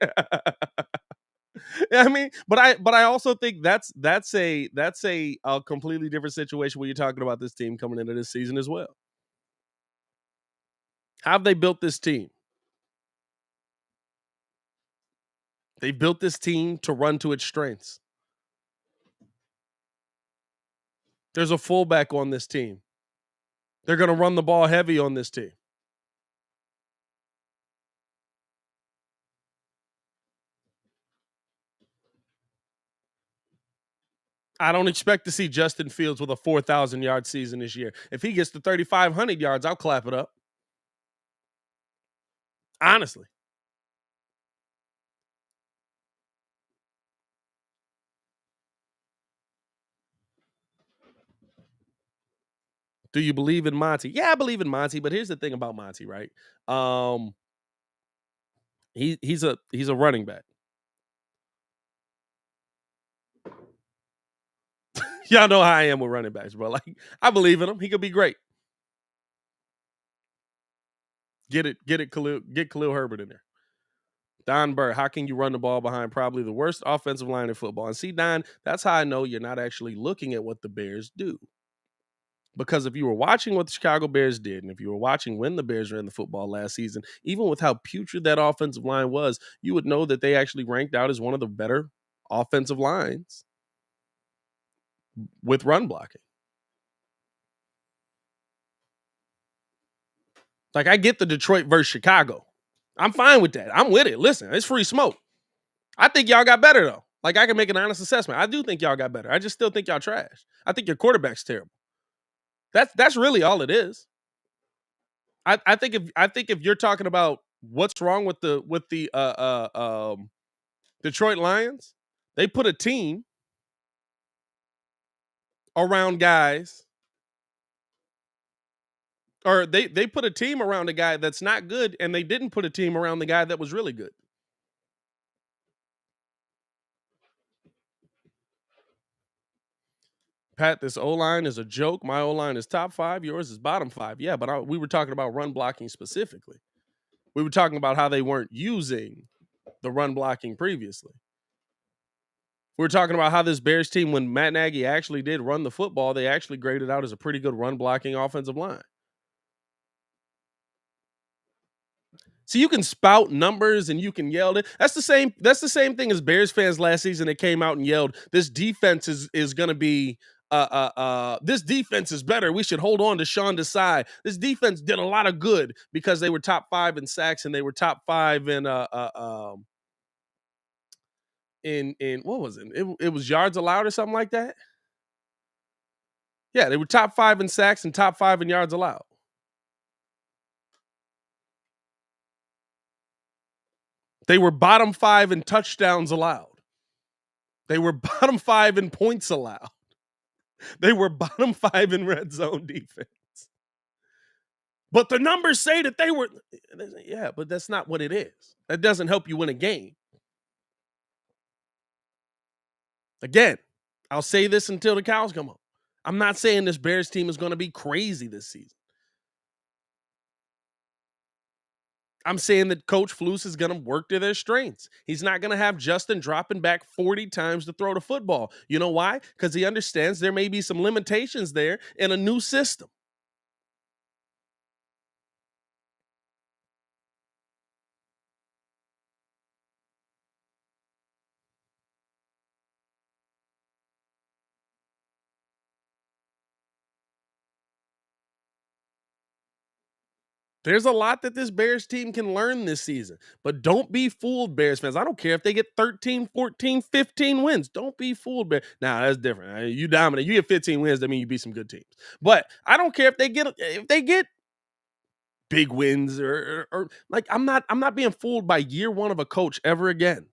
I mean, but I also think that's a completely different situation when you're talking about this team coming into this season as well. How have they built this team? They built this team to run to its strengths. There's a fullback on this team. They're going to run the ball heavy on this team. I don't expect to see Justin Fields with a 4,000-yard season this year. If he gets to 3,500 yards, I'll clap it up. Honestly. Do you believe in Monty? Yeah, I believe in Monty, but here's the thing about Monty, right? He's a running back. Y'all know how I am with running backs, bro. Like, I believe in him. He could be great. Get Khalil Herbert in there. Don Burr, how can you run the ball behind probably the worst offensive line in football? And see, Don, that's how I know you're not actually looking at what the Bears do. Because if you were watching what the Chicago Bears did, and if you were watching when the Bears ran the football last season, even with how putrid that offensive line was, you would know that they actually ranked out as one of the better offensive lines with run blocking. Like, I get the Detroit versus Chicago. I'm fine with that. I'm with it. Listen, it's free smoke. I think y'all got better, though. Like, I can make an honest assessment. I do think y'all got better. I just still think y'all trash. I think your quarterback's terrible. That's really all it is. I think if you're talking about what's wrong with the Detroit Lions, they put a team around guys, or they put a team around a guy that's not good, and they didn't put a team around the guy that was really good. Pat, this O-line is a joke. My O-line is top 5. Yours is bottom 5. Yeah, but we were talking about run blocking specifically. We were talking about how they weren't using the run blocking previously. We were talking about how this Bears team, when Matt Nagy actually did run the football, they actually graded out as a pretty good run blocking offensive line. So you can spout numbers and you can yell it. That's the same thing as Bears fans last season that came out and yelled, this defense is going to be this defense is better. We should hold on to Sean Desai. This defense did a lot of good because they were top 5 in sacks and they were top 5 in what was it? It was yards allowed or something like that. Yeah, they were top 5 in sacks and top 5 in yards allowed. They were bottom 5 in touchdowns allowed. They were bottom 5 in points allowed. They were bottom 5 in red zone defense. But the numbers say that they were, yeah, but that's not what it is. That doesn't help you win a game. Again, I'll say this until the cows come home. I'm not saying this Bears team is going to be crazy this season. I'm saying that Coach Flus is going to work to their strengths. He's not going to have Justin dropping back 40 times to throw the football. You know why? Because he understands there may be some limitations there in a new system. There's a lot that this Bears team can learn this season, but don't be fooled, Bears fans. I don't care if they get 13, 14, 15 wins. Don't be fooled, Bears. Now, that's different. You dominate. You get 15 wins, that means you beat some good teams. But I don't care if they get big wins or like I'm not being fooled by year one of a coach ever again.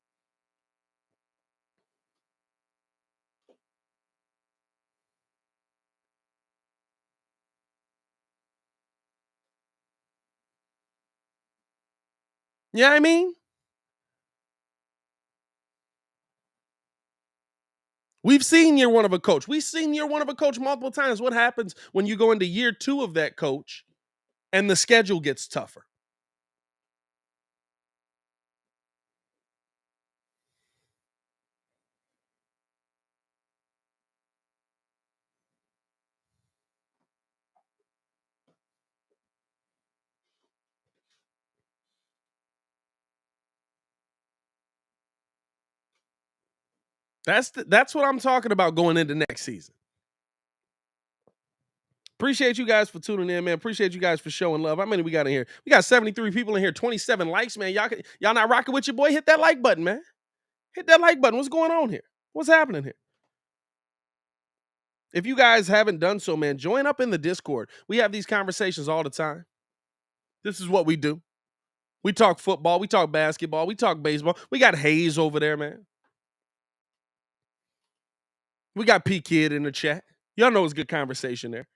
You know what I mean? We've seen year one of a coach. We've seen year one of a coach multiple times. What happens when you go into year 2 of that coach and the schedule gets tougher? That's what I'm talking about going into next season. Appreciate you guys for tuning in, man. Appreciate you guys for showing love. How many we got in here? We got 73 people in here, 27 likes, man. Y'all not rocking with your boy? Hit that like button, man. Hit that like button. What's going on here? What's happening here? If you guys haven't done so, man, join up in the Discord. We have these conversations all the time. This is what we do. We talk football. We talk basketball. We talk baseball. We got Hayes over there, man. We got P Kid in the chat. Y'all know it's good conversation there.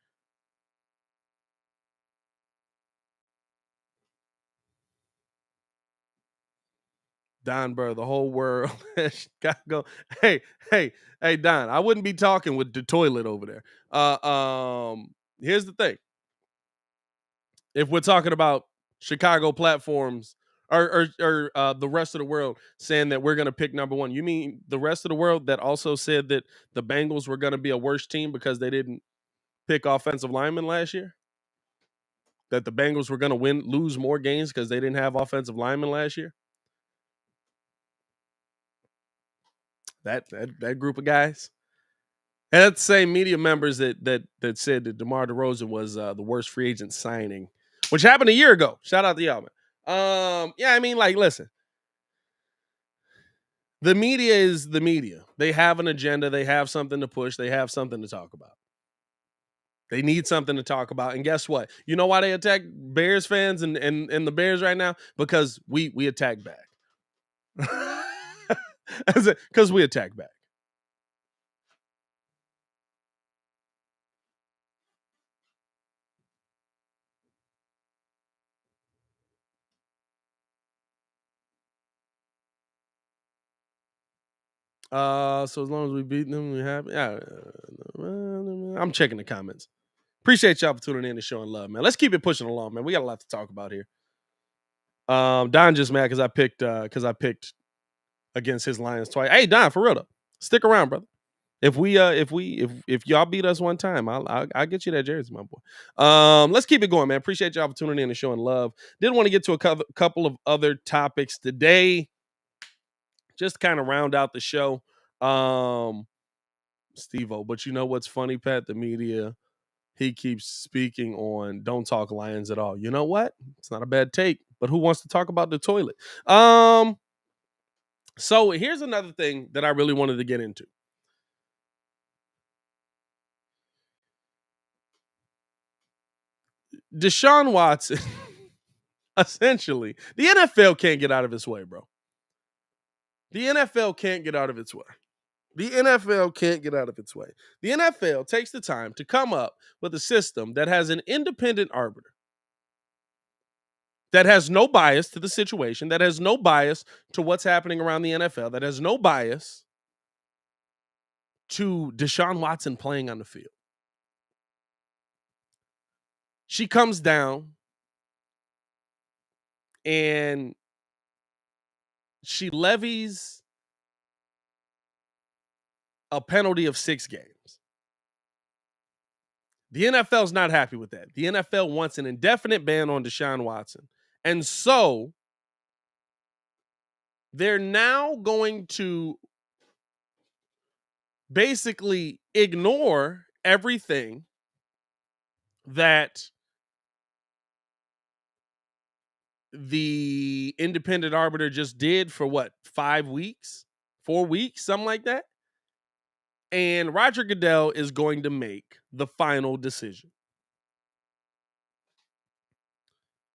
Don, bro, the whole world. Chicago. Hey, hey, Don, I wouldn't be talking with the toilet over there. Here's the thing. If we're talking about Chicago platforms or the rest of the world saying that we're going to pick number one, you mean the rest of the world that also said that the Bengals were going to be a worse team because they didn't pick offensive linemen last year? That the Bengals were going to lose more games because they didn't have offensive linemen last year? That group of guys. And that's the same media members that said that DeMar DeRozan was the worst free agent signing, which happened a year ago. Shout out to y'all, man. Yeah, I mean, like, listen, the media is the media. They have an agenda. They have something to push. They have something to talk about. They need something to talk about. And guess what? You know why they attack Bears fans and the Bears right now? Because we attack back. Because we attack back. So as long as we beat them, we have. Yeah, I'm checking the comments. Appreciate y'all for tuning in and showing love, man. Let's keep it pushing along, man. We got a lot to talk about here. Don just mad because I picked against his Lions twice. Hey, Don, for real though, stick around, brother. If y'all beat us one time, I'll get you that jersey, my boy. Let's keep it going, man. Appreciate y'all for tuning in and showing love. Did want to get to a couple of other topics today, just kind of round out the show. Steve-O, but you know what's funny, Pat? The media, he keeps speaking on don't talk Lions at all. You know what? It's not a bad take, but who wants to talk about the toilet? So here's another thing that I really wanted to get into. Deshaun Watson, essentially, the NFL can't get out of its way, bro. The NFL can't get out of its way. The NFL can't get out of its way. The NFL takes the time to come up with a system that has an independent arbiter, that has no bias to the situation, that has no bias to what's happening around the NFL, that has no bias to Deshaun Watson playing on the field. She comes down and she levies a penalty of 6 games. The NFL's not happy with that. The NFL wants an indefinite ban on Deshaun Watson. And so they're now going to basically ignore everything that the independent arbiter just did for what, 5 weeks, 4 weeks, something like that. And Roger Goodell is going to make the final decision.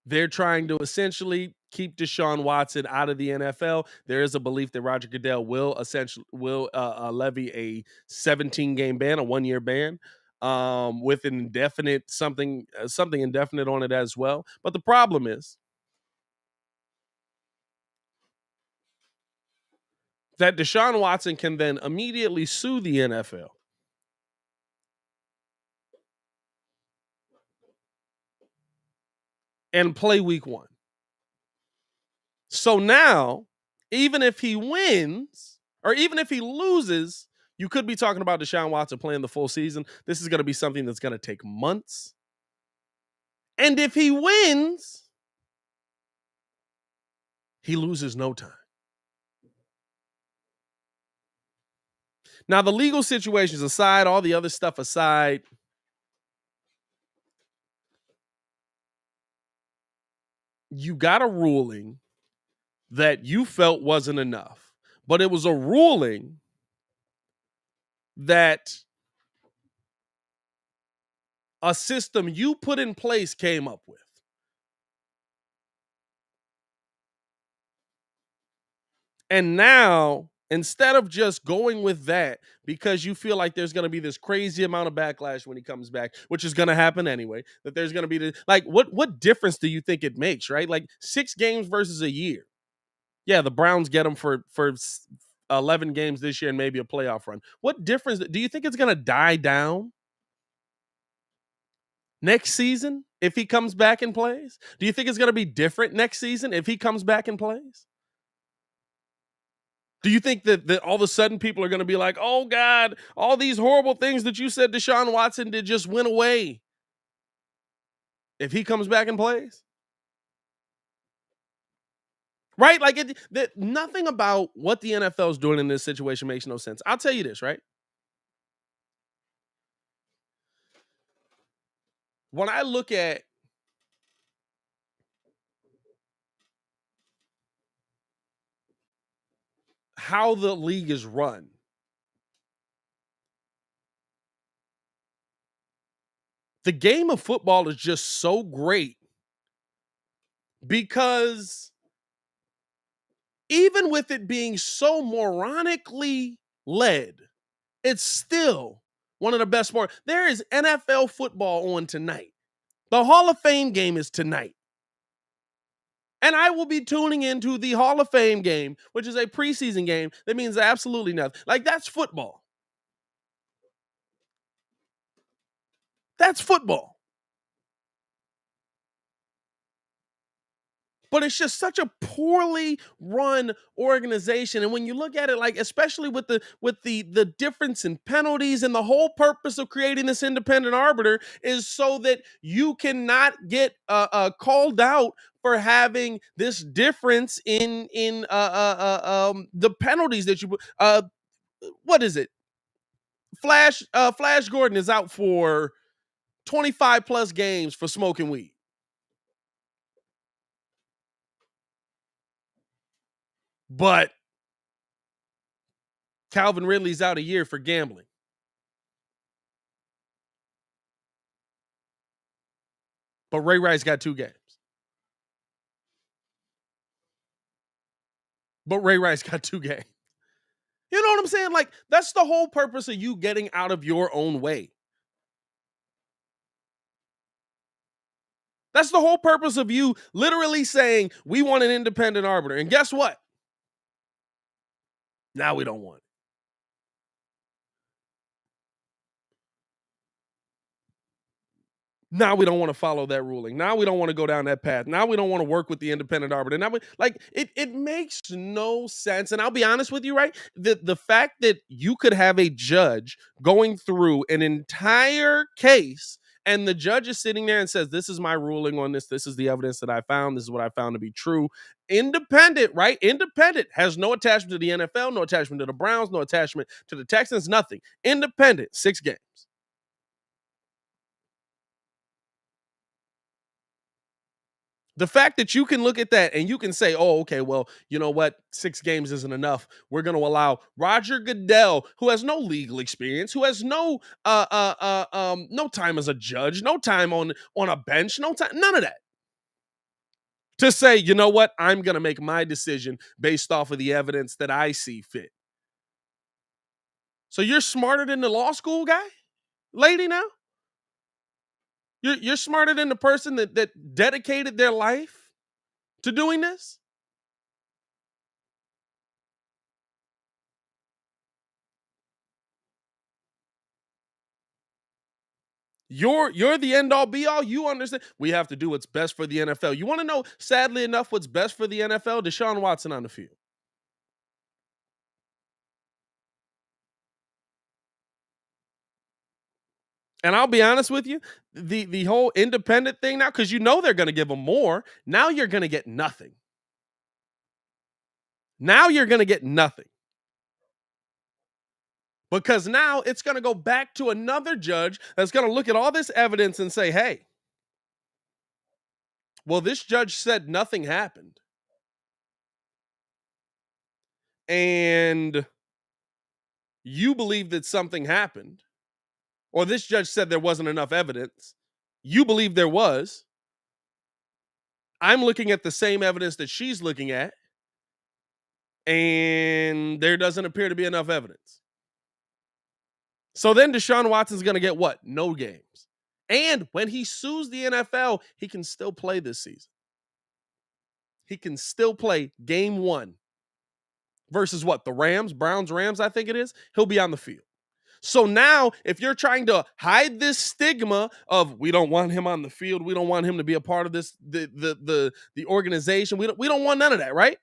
They're trying to essentially keep Deshaun Watson out of the NFL. There is a belief that Roger Goodell will levy a 17-game ban, a 1-year ban, with an indefinite something indefinite on it as well. But the problem is that Deshaun Watson can then immediately sue the NFL and play week 1. So now, even if he wins or even if he loses, you could be talking about Deshaun Watson playing the full season. This is going to be something that's going to take months. And if he wins, he loses no time. Now, the legal situations aside, all the other stuff aside, you got a ruling that you felt wasn't enough, but it was a ruling that a system you put in place came up with. And now, instead of just going with that because you feel like there's going to be this crazy amount of backlash when he comes back, which is going to happen anyway, that there's going to be like, what difference do you think it makes, right? Like 6 games versus a year. Yeah, the Browns get him for 11 games this year and maybe a playoff run. What difference do you think it's going to die down next season if he comes back and plays? Do you think it's going to be different next season if he comes back and plays? Do you think that all of a sudden people are going to be like, oh, God, all these horrible things that you said Deshaun Watson did just went away if he comes back and plays? Right? Like, nothing about what the NFL is doing in this situation makes no sense. I'll tell you this, right? When I look at how the league is run, the game of football is just so great because even with it being so moronically led, it's still one of the best sports. There is NFL football on tonight. The Hall of Fame game is tonight. And I will be tuning into the Hall of Fame game, which is a preseason game that means absolutely nothing. Like, that's football. That's football. But it's just such a poorly run organization. And when you look at it, like, especially with the difference in penalties, and the whole purpose of creating this independent arbiter is so that you cannot get called out for having this difference in the penalties that you what is it? Flash Gordon is out for 25 plus games for smoking weed. But Calvin Ridley's out a year for gambling. But Ray Rice got 2 games. But Ray Rice got 2 games. You know what I'm saying? Like, that's the whole purpose of you getting out of your own way. That's the whole purpose of you literally saying, we want an independent arbiter. And guess what? Now we don't want it. Now we don't want to follow that ruling. Now we don't want to go down that path. Now we don't want to work with the independent arbiter. Now it makes no sense. And I'll be honest with you, right? The fact that you could have a judge going through an entire case and the judge is sitting there and says, this is my ruling on this. This is the evidence that I found. This is what I found to be true. Independent, right? Independent, has no attachment to the NFL, no attachment to the Browns, no attachment to the Texans, nothing. Independent, 6 games. The fact that you can look at that and you can say, oh, okay, well, you know what? 6 games isn't enough. We're going to allow Roger Goodell, who has no legal experience, who has no time as a judge, no time on a bench, no time, none of that, to say, you know what? I'm going to make my decision based off of the evidence that I see fit. So you're smarter than the law school guy, lady, now? You're smarter than the person that dedicated their life to doing this? You're the end all be all. You understand? We have to do what's best for the NFL. You want to know, sadly enough, what's best for the NFL? Deshaun Watson on the field. And I'll be honest with you, the whole independent thing now, because you know they're going to give them more. Now you're going to get nothing. Now you're going to get nothing. Because now it's going to go back to another judge that's going to look at all this evidence and say, hey, well, this judge said nothing happened. And you believe that something happened. Or this judge said there wasn't enough evidence. You believe there was. I'm looking at the same evidence that she's looking at. And there doesn't appear to be enough evidence. So then Deshaun Watson's going to get what? No games. And when he sues the NFL, he can still play this season. he can still play game 1 versus what? The Rams, Browns, Rams, I think it is. He'll be on the field. So now, if you're trying to hide this stigma of we don't want him on the field, we don't want him to be a part of this the organization. We don't want none of that, right?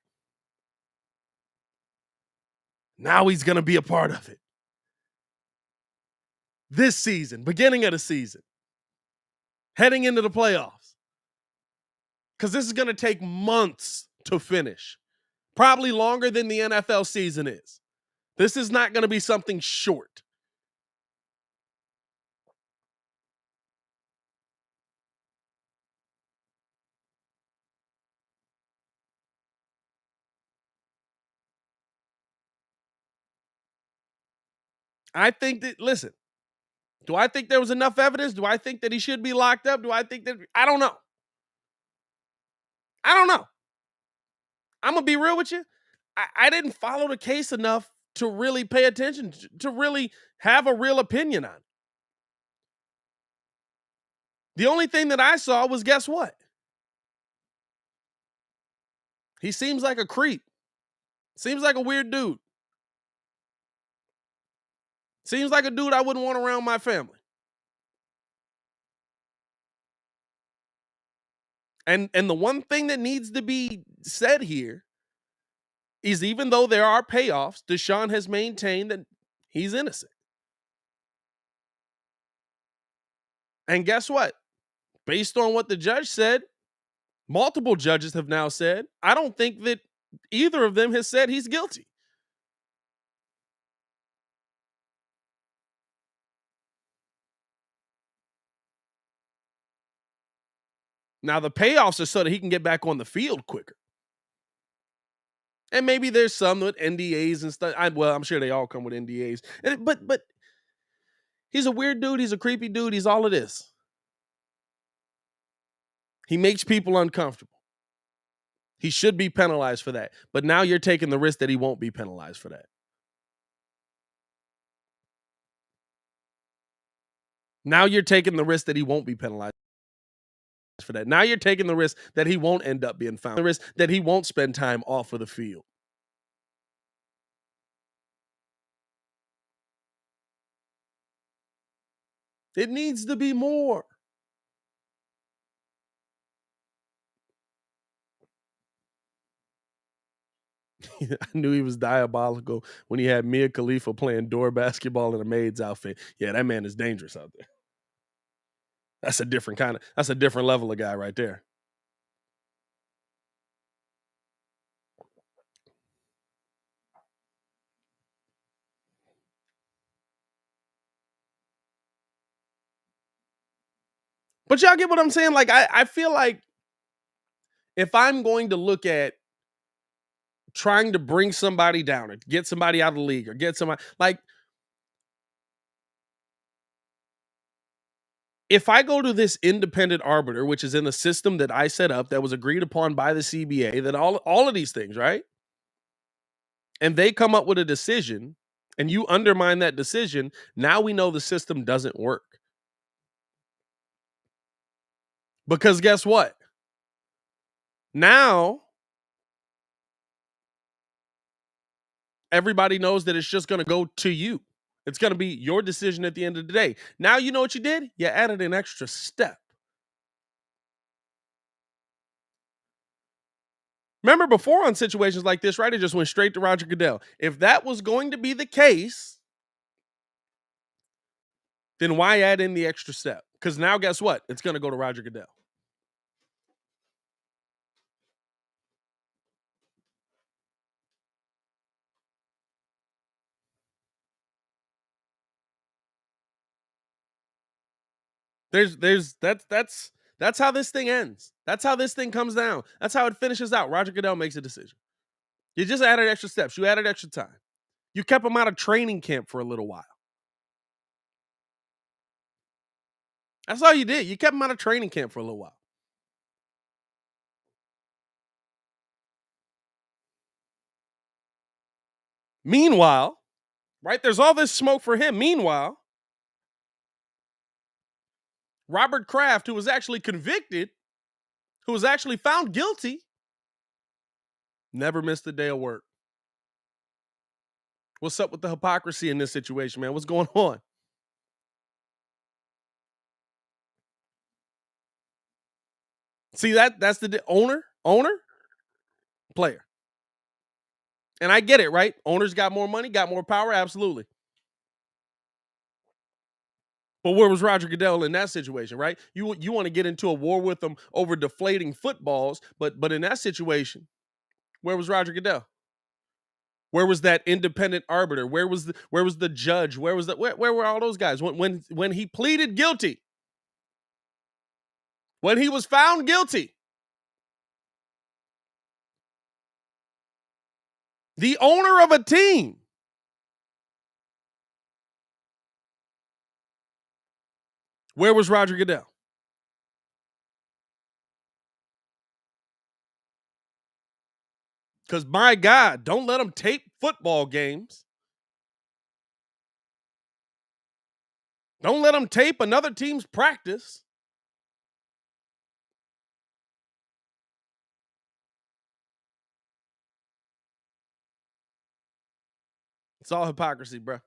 Now he's going to be a part of it. This season, beginning of the season, heading into the playoffs. Because this is going to take months to finish. Probably longer than the NFL season is. This is not going to be something short. I think that, listen, do I think there was enough evidence? Do I think that he should be locked up? Do I think that, I don't know. I don't know. I'm going to be real with you. I didn't follow the case enough to really pay attention, to really have a real opinion on it. The only thing that I saw was, guess what? He seems like a creep. Seems like a weird dude. Seems like a dude I wouldn't want around my family. And the one thing that needs to be said here is, even though there are payoffs, Deshaun has maintained that he's innocent. And guess what? Based on what the judge said, multiple judges have now said, I don't think that either of them has said he's guilty. Now, the payoffs are so that he can get back on the field quicker. And maybe there's some with NDAs and stuff. I'm sure they all come with NDAs. But he's a weird dude. He's a creepy dude. He's all of this. He makes people uncomfortable. He should be penalized for that. But now you're taking the risk that he won't be penalized for that. Now you're taking the risk that he won't be penalized for that. Now you're taking the risk that he won't end up being found. The risk that he won't spend time off of the field. It needs to be more. I knew he was diabolical when he had Mia Khalifa playing door basketball in a maid's outfit. Yeah, that man is dangerous out there. That's a different level of guy right there. But y'all get what I'm saying? Like, I feel like if I'm going to look at trying to bring somebody down or get somebody out of the league or get somebody, like, if I go to this independent arbiter, which is in the system that I set up, that was agreed upon by the CBA, that all of these things, right? And they come up with a decision and you undermine that decision, now we know the system doesn't work. Because guess what? Now, everybody knows that it's just going to go to you. It's going to be your decision at the end of the day. Now you know what you did? You added an extra step. Remember before on situations like this, right? It just went straight to Roger Goodell. If that was going to be the case, then why add in the extra step? Because now guess what? It's going to go to Roger Goodell. That's how this thing ends. That's how this thing comes down. That's how it finishes out. Roger Goodell makes a decision. You just added extra steps. You added extra time. You kept him out of training camp for a little while. That's all you did. You kept him out of training camp for a little while. Meanwhile, right, there's all this smoke for him. Meanwhile, Robert Kraft, who was actually convicted, who was actually found guilty, Never missed a day of work. What's up with the hypocrisy in this situation, man? What's going on? See that's the owner, player. And I get it, right? Owners got more money, got more power, absolutely. But where was Roger Goodell in that situation, right? You want to get into a war with them over deflating footballs, but in that situation, where was Roger Goodell? Where was that independent arbiter? Where was the judge? Where were all those guys when he pleaded guilty? When he was found guilty, the owner of a team. Where was Roger Goodell? Because my God, don't let them tape football games. Don't let them tape another team's practice. It's all hypocrisy, bro.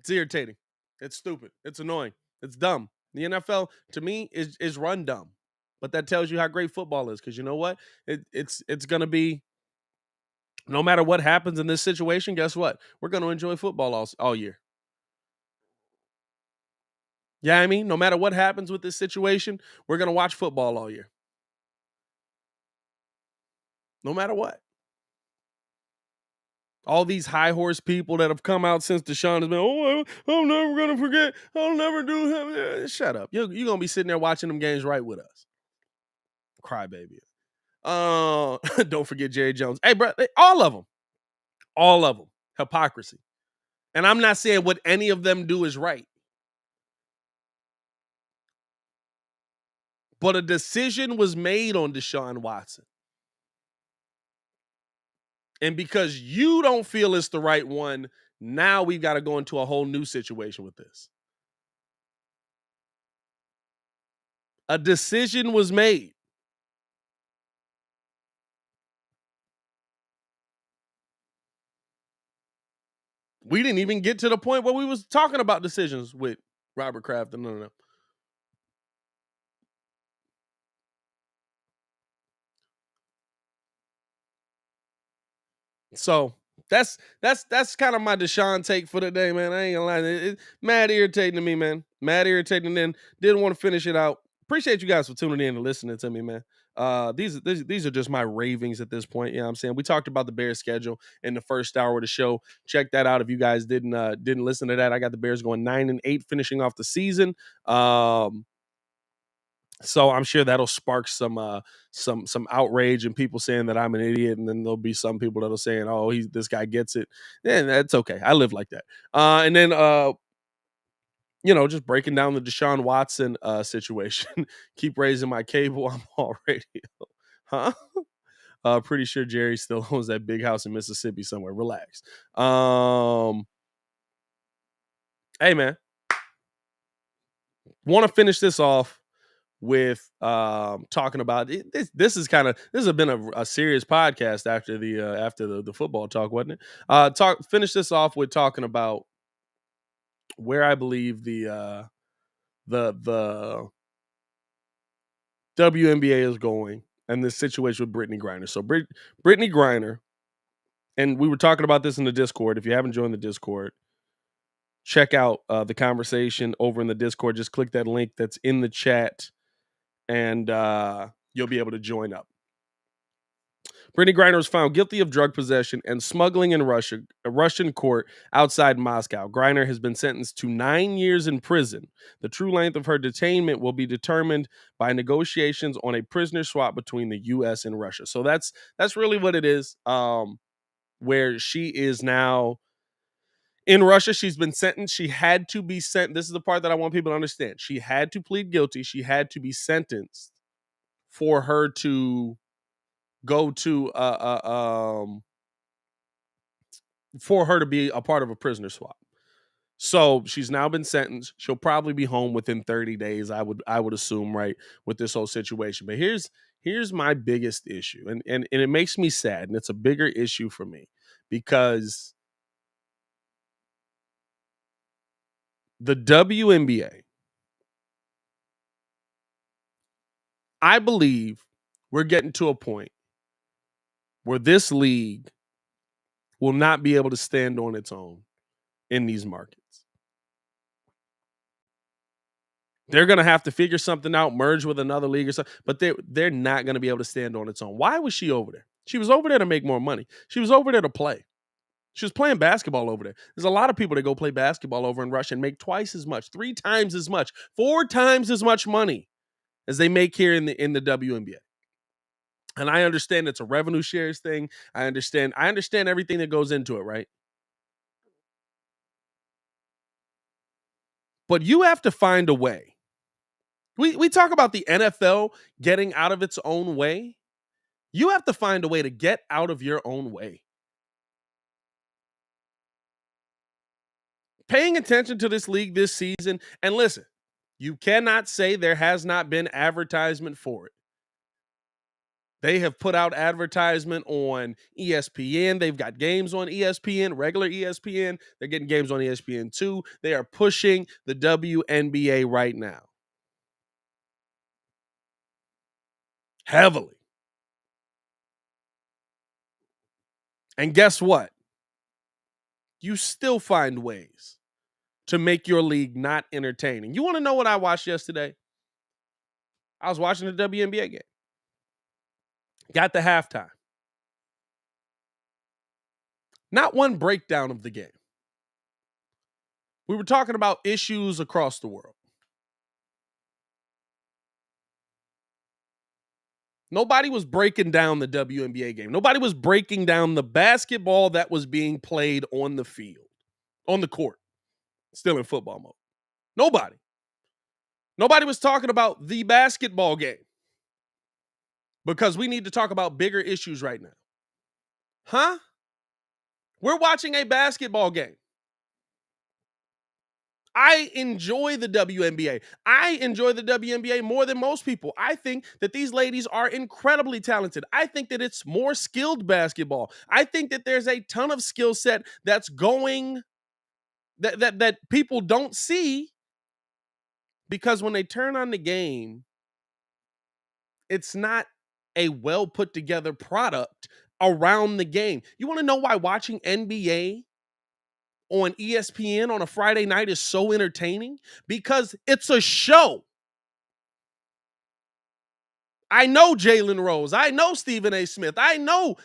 It's irritating. It's stupid. It's annoying. It's dumb. The NFL, to me, is run dumb. But that tells you how great football is. Because you know what? It's gonna be, no matter what happens in this situation, guess what? We're gonna enjoy football all year. Yeah, I mean, no matter what happens with this situation, we're gonna watch football all year. No matter what. All these high horse people that have come out since Deshaun has been, I'm never gonna forget. I'll never do him. Shut up. You're gonna be sitting there watching them games right with us. Crybaby. Don't forget Jerry Jones. Hey, bro, all of them. All of them. Hypocrisy. And I'm not saying what any of them do is right. But a decision was made on Deshaun Watson. And because you don't feel it's the right one, now we've got to go into a whole new situation with this. A decision was made. We didn't even get to the point where we was talking about decisions with Robert Kraft and none of them. So that's kind of my Deshaun take for the day, man. I ain't gonna lie, mad irritating to me, man. Mad irritating. And didn't want to finish it out. Appreciate you guys for tuning in and listening to me, man. These are just my ravings at this point. You know what I'm saying? We talked about the Bears schedule in the first hour of the show. Check that out if you guys didn't listen to that. I got the Bears going 9-8, finishing off the season. So I'm sure that'll spark some outrage and people saying that I'm an idiot, and then there'll be some people that'll saying, "Oh, this guy gets it." And that's okay. I live like that. And then just breaking down the Deshaun Watson situation. Keep raising my cable. I'm all radio, huh? Pretty sure Jerry still owns that big house in Mississippi somewhere. Relax. Hey man, want to finish this off with talking about it. This has been a serious podcast after the football talk, wasn't it? Finish this off with talking about where I believe the WNBA is going and this situation with Brittany Griner. So Brittany Griner, and we were talking about this in the Discord. If you haven't joined the Discord, check out the conversation over in the Discord. Just click that link that's in the chat, and you'll be able to join up. Brittany Griner was found guilty of drug possession and smuggling in Russia, a Russian court outside Moscow. Griner has been sentenced to 9 years in prison. The true length of her detainment will be determined by negotiations on a prisoner swap between the U.S. and Russia. So that's really what it is. Where she is now in Russia, she's been sentenced. She had to be sent. This is the part that I want people to understand. She had to plead guilty. She had to be sentenced for her to go to for her to be a part of a prisoner swap. So she's now been sentenced. She'll probably be home within 30 days, I would assume, right, with this whole situation. But here's my biggest issue. And it makes me sad, and it's a bigger issue for me because the WNBA, I believe we're getting to a point where this league will not be able to stand on its own in these markets. They're going to have to figure something out, merge with another league or something, but they're not going to be able to stand on its own. Why was she over there? She was over there to make more money. She was over there to play. She was playing basketball over there. There's a lot of people that go play basketball over in Russia and make twice as much, 3 times as much, 4 times as much money as they make here in the WNBA. And I understand it's a revenue shares thing. I understand everything that goes into it, right? But you have to find a way. We talk about the NFL getting out of its own way. You have to find a way to get out of your own way. Paying attention to this league this season, and listen, you cannot say there has not been advertisement for it. They have put out advertisement on ESPN. They've got games on ESPN, regular ESPN. They're getting games on ESPN too. They are pushing the WNBA right now. Heavily. And guess what? You still find ways to make your league not entertaining. You want to know what I watched yesterday? I was watching the WNBA game. Got the halftime. Not one breakdown of the game. We were talking about issues across the world. Nobody was breaking down the WNBA game. Nobody was breaking down the basketball that was being played on the field, on the court, still in football mode. Nobody. Nobody was talking about the basketball game because we need to talk about bigger issues right now. Huh? We're watching a basketball game. I enjoy the WNBA. I enjoy the WNBA more than most people. I think that these ladies are incredibly talented. I think that it's more skilled basketball. I think that there's a ton of skill set that's going that people don't see because when they turn on the game, it's not a well put together product around the game. You want to know why watching NBA on ESPN on a Friday night is so entertaining? Because it's a show. I know Jalen Rose. I know Stephen A. Smith. I know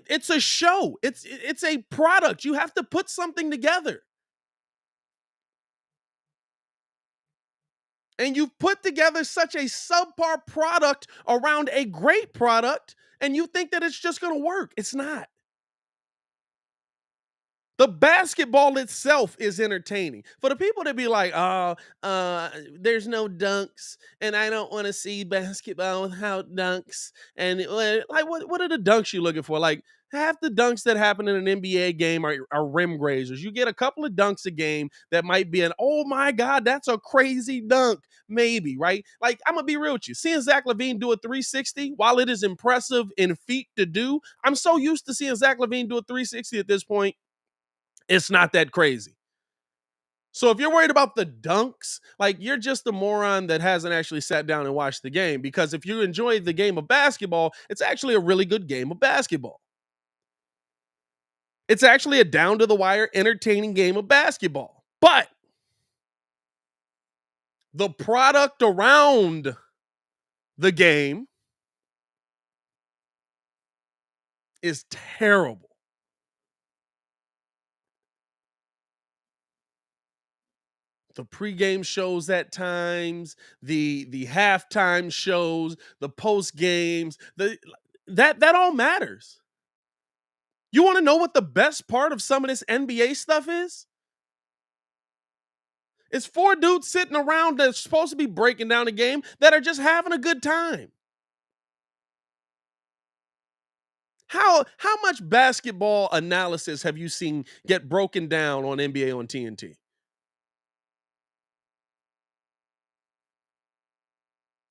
it's a show. It's a product. You have to put something together. And you've put together such a subpar product around a great product, and you think that it's just going to work. It's not. The basketball itself is entertaining. For the people that be like, there's no dunks, and I don't want to see basketball without dunks. And like, what are the dunks you looking for? Like, half the dunks that happen in an NBA game are rim grazers. You get a couple of dunks a game that might be oh my God, that's a crazy dunk. Maybe, right? Like, I'm going to be real with you. Seeing Zach LaVine do a 360, while it is impressive in feat to do, I'm so used to seeing Zach LaVine do a 360 at this point. It's not that crazy. So if you're worried about the dunks, like, you're just a moron that hasn't actually sat down and watched the game, because if you enjoy the game of basketball, it's actually a really good game of basketball. It's actually a down to the wire, entertaining game of basketball. But the product around the game is terrible. The pregame shows at times, the halftime shows, the post games, that all matters. You want to know what the best part of some of this NBA stuff is? It's 4 dudes sitting around that's supposed to be breaking down a game that are just having a good time. How much basketball analysis have you seen get broken down on NBA on TNT?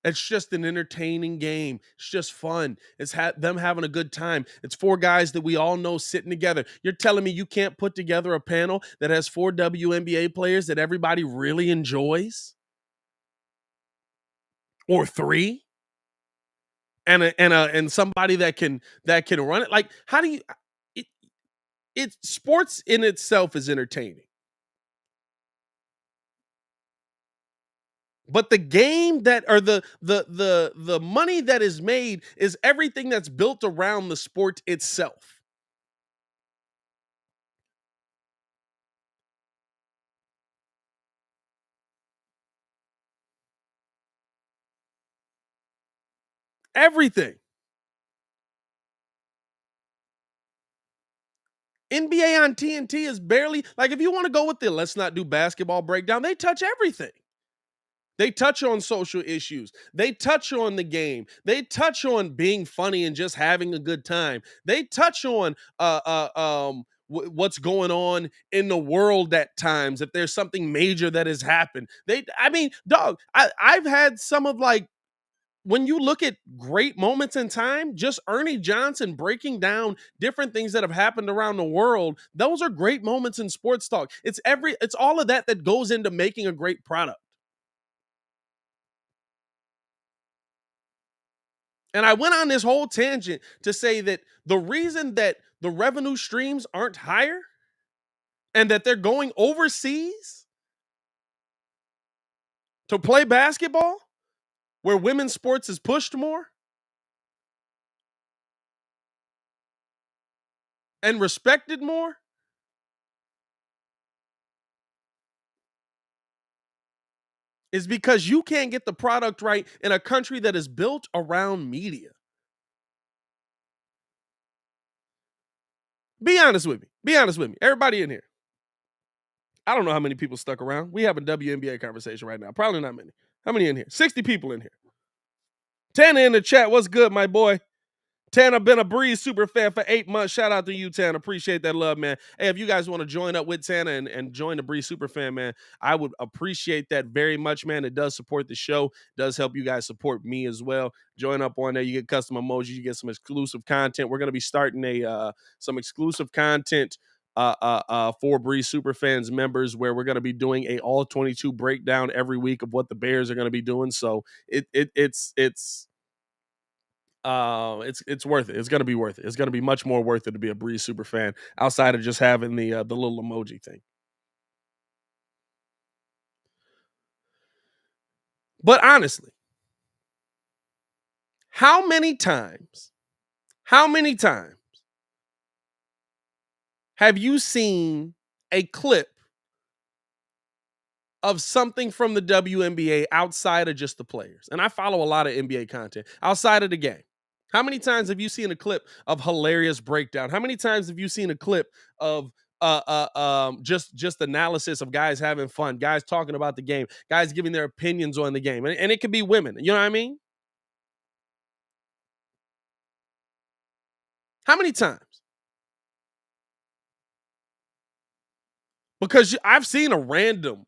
It's just an entertaining game. It's just fun. It's them having a good time. It's four guys that we all know sitting together. You're telling me you can't put together a panel that has four WNBA players that everybody really enjoys? Or three? And somebody that can run it? Like, how do you it sports in itself is entertaining. But the game that or the money that is made is everything that's built around the sport itself. Everything. NBA on TNT is barely like, if you want to go with the let's not do basketball breakdown, they touch everything. They touch on social issues. They touch on the game. They touch on being funny and just having a good time. They touch on what's going on in the world at times. If there's something major that has happened, I mean, dog. I've had some of like, when you look at great moments in time, just Ernie Johnson breaking down different things that have happened around the world. Those are great moments in sports talk. It's all of that goes into making a great product. And I went on this whole tangent to say that the reason that the revenue streams aren't higher and that they're going overseas to play basketball, where women's sports is pushed more and respected more, is because you can't get the product right in a country that is built around media. Be honest with me. Be honest with me. Everybody in here. I don't know how many people stuck around. We have a WNBA conversation right now. Probably not many. How many in here? 60 people in here. Tana in the chat. What's good, my boy? Tana been a Breeze super fan for 8 months. Shout out to you, Tana. Appreciate that love, man. Hey, if you guys want to join up with Tana and join the Breeze super fan, man, I would appreciate that very much, man. It does support the show. It does help you guys support me as well. Join up on there. You get custom emojis. You get some exclusive content. We're going to be starting some exclusive content for Breeze super fans members, where we're going to be doing a all 22 breakdown every week of what the Bears are going to be doing. So it's worth it. It's gonna be worth it. It's gonna be much more worth it to be a Breeze super fan outside of just having the little emoji thing. But honestly, how many times have you seen a clip of something from the WNBA outside of just the players? And I follow a lot of NBA content outside of the game. How many times have you seen a clip of hilarious breakdown? How many times have you seen a clip of just analysis of guys having fun, guys talking about the game, guys giving their opinions on the game? And it could be women. You know what I mean? How many times? Because I've seen a random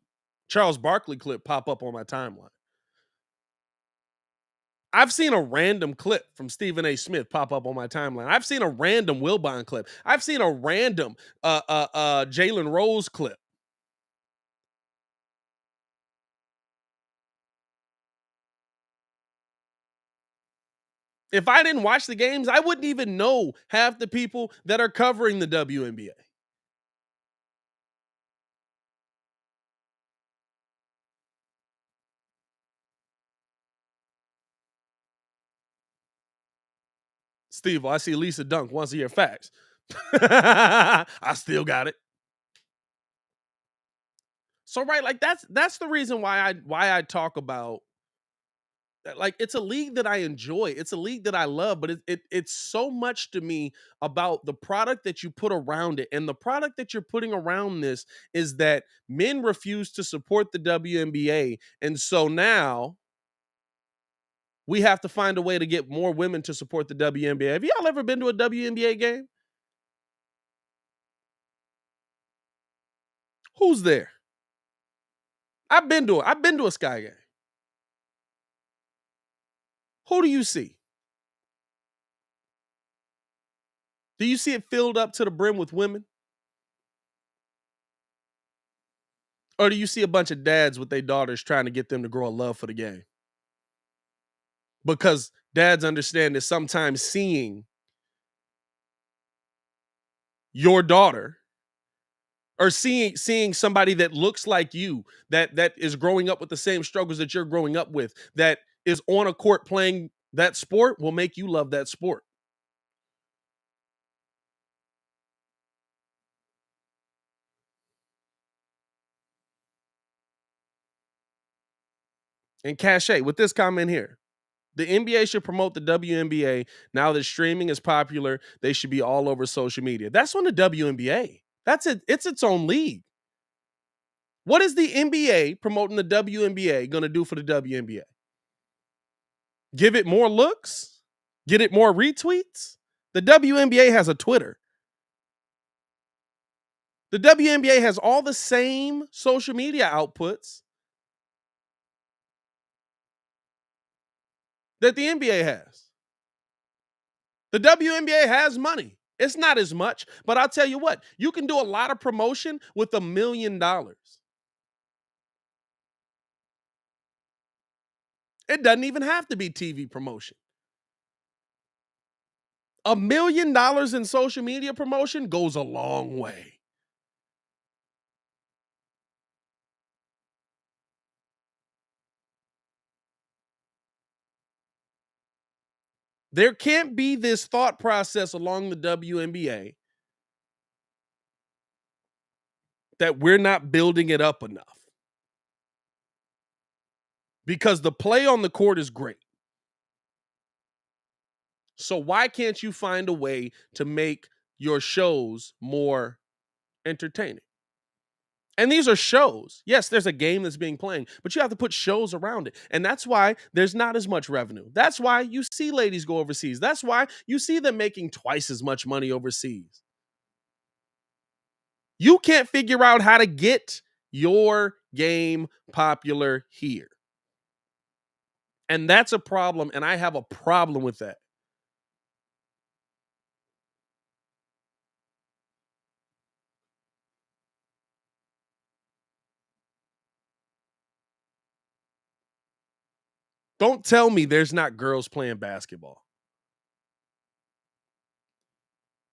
Charles Barkley clip pop up on my timeline. I've seen a random clip from Stephen A. Smith pop up on my timeline. I've seen a random Wilbon clip. I've seen a random Jalen Rose clip. If I didn't watch the games, I wouldn't even know half the people that are covering the WNBA. Steve, I see Lisa dunk once a year. Facts. I still got it. So right, like that's the reason why I talk about, like, it's a league that I enjoy. It's a league that I love, but it's so much to me about the product that you put around it. And the product that you're putting around this is that men refuse to support the WNBA. And so now we have to find a way to get more women to support the WNBA. Have y'all ever been to a WNBA game? Who's there? I've been to a Sky game. Who do you see? Do you see it filled up to the brim with women? Or do you see a bunch of dads with their daughters trying to get them to grow a love for the game? Because dads understand that sometimes seeing your daughter or seeing somebody that looks like you, that is growing up with the same struggles that you're growing up with, that is on a court playing that sport, will make you love that sport. And cachet with this comment here. The NBA should promote the WNBA. Now that streaming is popular, they should be all over social media. That's on the WNBA. That's it. It's its own league. What is the NBA promoting the WNBA going to do for the WNBA? Give it more looks? Get it more retweets? The WNBA has a Twitter. The WNBA has all the same social media outputs that the NBA has. The WNBA has money. It's not as much, but I'll tell you what, you can do a lot of promotion with $1 million. It doesn't even have to be TV promotion. $1 million in social media promotion goes a long way. There can't be this thought process along the WNBA that we're not building it up enough. Because the play on the court is great. So why can't you find a way to make your shows more entertaining? And these are shows. Yes, there's a game that's being played, but you have to put shows around it. And that's why there's not as much revenue. That's why you see ladies go overseas. That's why you see them making twice as much money overseas. You can't figure out how to get your game popular here. And that's a problem. And I have a problem with that. Don't tell me there's not girls playing basketball.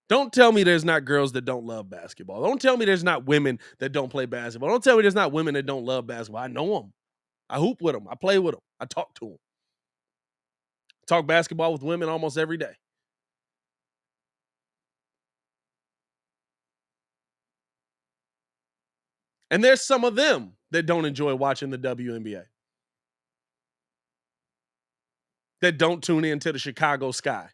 Don't tell me there's not girls that don't love basketball. Don't tell me there's not women that don't play basketball. Don't tell me there's not women that don't love basketball. I know them. I hoop with them. I play with them. I talk to them. Talk basketball with women almost every day. And there's some of them that don't enjoy watching the WNBA, that don't tune in to the Chicago Sky.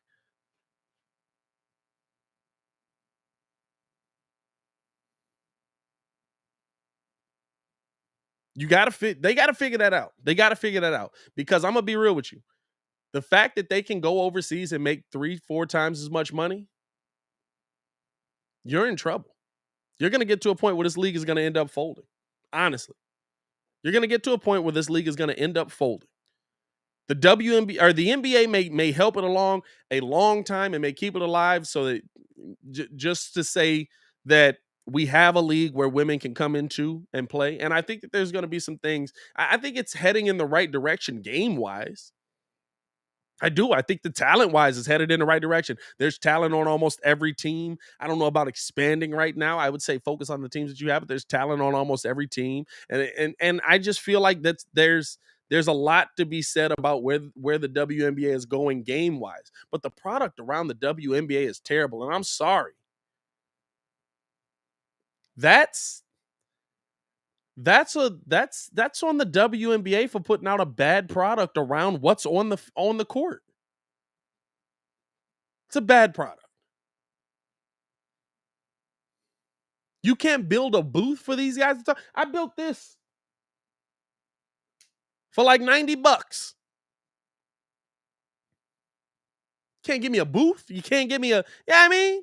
They got to figure that out. They got to figure that out, because I'm going to be real with you. The fact that they can go overseas and make 3-4 times as much money, you're in trouble. You're going to get to a point where this league is going to end up folding. Honestly, you're going to get to a point where this league is going to end up folding. The WNBA or the NBA may help it along a long time and may keep it alive, so that just to say that we have a league where women can come into and play. And I think that there's going to be some things. I think it's heading in the right direction game wise. I do. I think the talent wise is headed in the right direction. There's talent on almost every team. I don't know about expanding right now. I would say focus on the teams that you have, but there's talent on almost every team. And I just feel like there's a lot to be said about where the WNBA is going game wise. But the product around the WNBA is terrible. And I'm sorry. That's that's on the WNBA for putting out a bad product around what's on the court. It's a bad product. You can't build a booth for these guys to talk. I built this for like $90. Can't give me a booth. You can't give me a, yeah, I mean.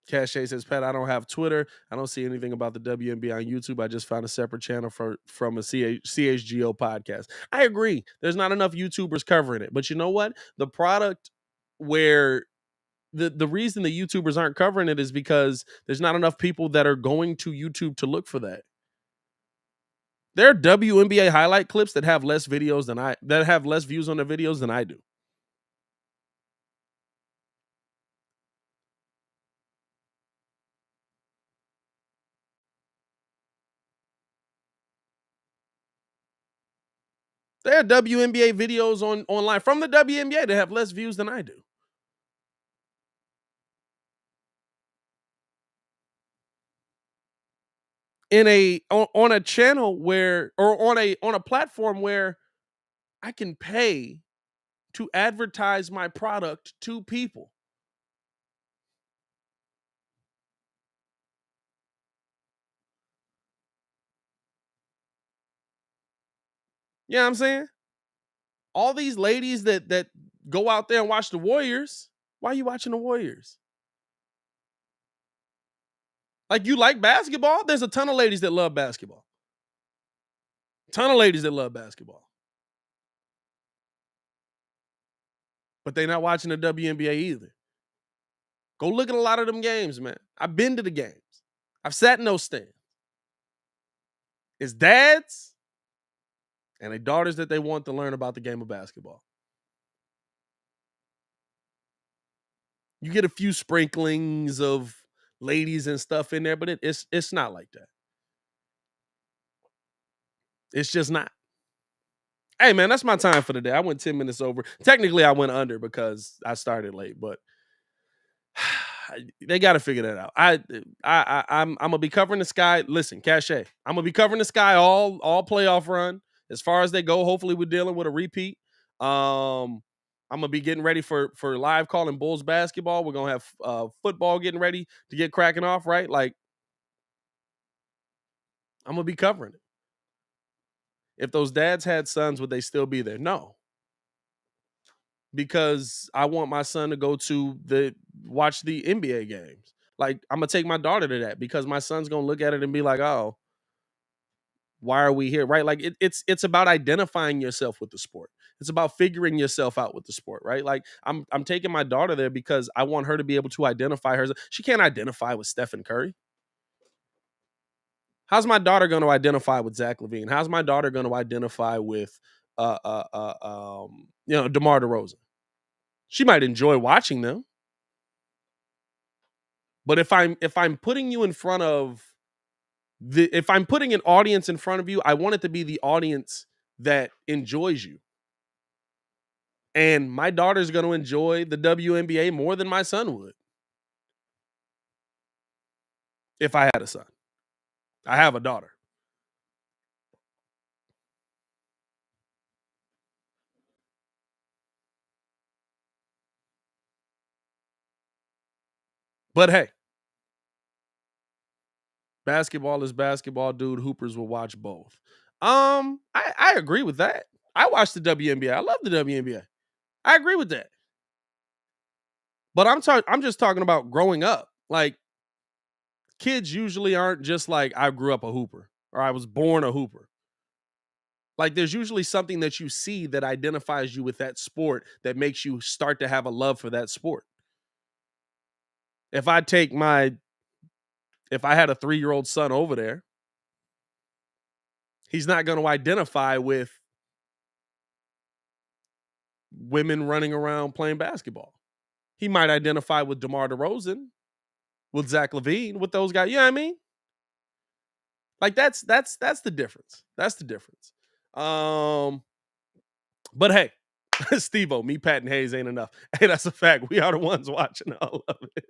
Cache says, Pat, I don't have Twitter. I don't see anything about the WNBA on YouTube. I just found a separate channel from a CHGO podcast. I agree. There's not enough YouTubers covering it. But you know what? The product where the reason the YouTubers aren't covering it is because there's not enough people that are going to YouTube to look for that. There are WNBA highlight clips that have less videos that have less views on their videos than I do. There are WNBA videos online from the WNBA that have less views than I do. On a channel where, or on a platform where I can pay to advertise my product to people. You know what I'm saying? All these ladies that go out there and watch the Warriors. Why are you watching the Warriors? Like, you like basketball? There's a ton of ladies that love basketball. Ton of ladies that love basketball. But they're not watching the WNBA either. Go look at a lot of them games, man. I've been to the games. I've sat in those stands. It's dads and their daughters that they want to learn about the game of basketball. You get a few sprinklings of ladies and stuff in there, but it's not like that. It's just not. Hey, man, that's my time for the day. I went 10 minutes over. Technically, I went under because I started late, but they got to figure that out. I'm gonna be covering the Sky. Listen, Cache, I'm gonna be covering the Sky all playoff run as far as they go. Hopefully, we're dealing with a repeat. I'm gonna be getting ready for live calling Bulls basketball. We're gonna have football getting ready to get cracking off. Right, like I'm gonna be covering it. If those dads had sons, would they still be there? No. Because I want my son to go to watch the NBA games. Like, I'm gonna take my daughter to that because my son's gonna look at it and be like, "Oh, why are we here?" Right? Like, it's about identifying yourself with the sport. It's about figuring yourself out with the sport, right? Like, I'm taking my daughter there because I want her to be able to identify her. She can't identify with Stephen Curry. How's my daughter going to identify with Zach LaVine? How's my daughter going to identify with DeMar DeRozan? She might enjoy watching them. But if I'm putting you in front of if I'm putting an audience in front of you, I want it to be the audience that enjoys you. And my daughter's going to enjoy the WNBA more than my son would. If I had a son. I have a daughter. But hey, basketball is basketball, dude. Hoopers will watch both. I agree with that. I watch the WNBA. I love the WNBA. I agree with that. But I'm just talking about growing up. Like, kids usually aren't just like, I grew up a hooper or I was born a hooper. Like, there's usually something that you see that identifies you with that sport that makes you start to have a love for that sport. If I had a 3-year-old son over there, he's not going to identify with women running around playing basketball. He might identify with DeMar DeRozan, with Zach LaVine, with those guys. You know what I mean? Like, that's the difference. That's the difference. But hey, Steve-O, me, Pat, and Hayes ain't enough. Hey, that's a fact. We are the ones watching all of it.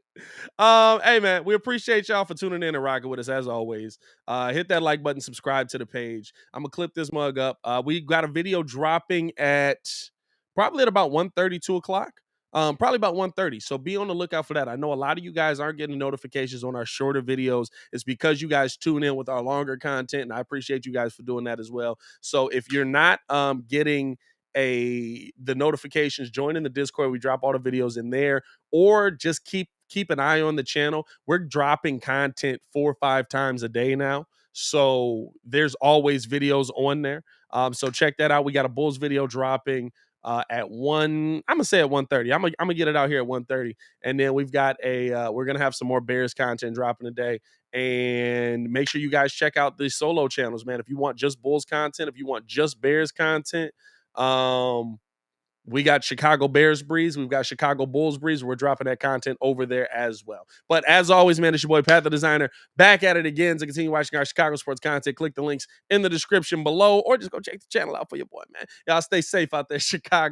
Hey, man, we appreciate y'all for tuning in and rocking with us as always. Hit that like button, subscribe to the page. I'm going to clip this mug up. We got a video dropping probably at about 1:30, 2 o'clock. Probably about 1:30. So be on the lookout for that. I know a lot of you guys aren't getting notifications on our shorter videos. It's because you guys tune in with our longer content, and I appreciate you guys for doing that as well. So if you're not getting the notifications, join in the Discord. We drop all the videos in there, or just keep keep an eye on the channel. We're dropping content 4 or 5 times a day now. So there's always videos on there. So check that out. We got a Bulls video dropping at 1. I'm gonna say at 1:30. I'm gonna get it out here at 1:30. And then we've got we're gonna have some more Bears content dropping today. And make sure you guys check out the solo channels, man. If you want just Bulls content, if you want just Bears content, we got Chicago Bears Breeze. We've got Chicago Bulls Breeze. We're dropping that content over there as well. But as always, man, it's your boy, Pat the Designer, back at it again to continue watching our Chicago sports content. Click the links in the description below or just go check the channel out for your boy, man. Y'all stay safe out there, Chicago.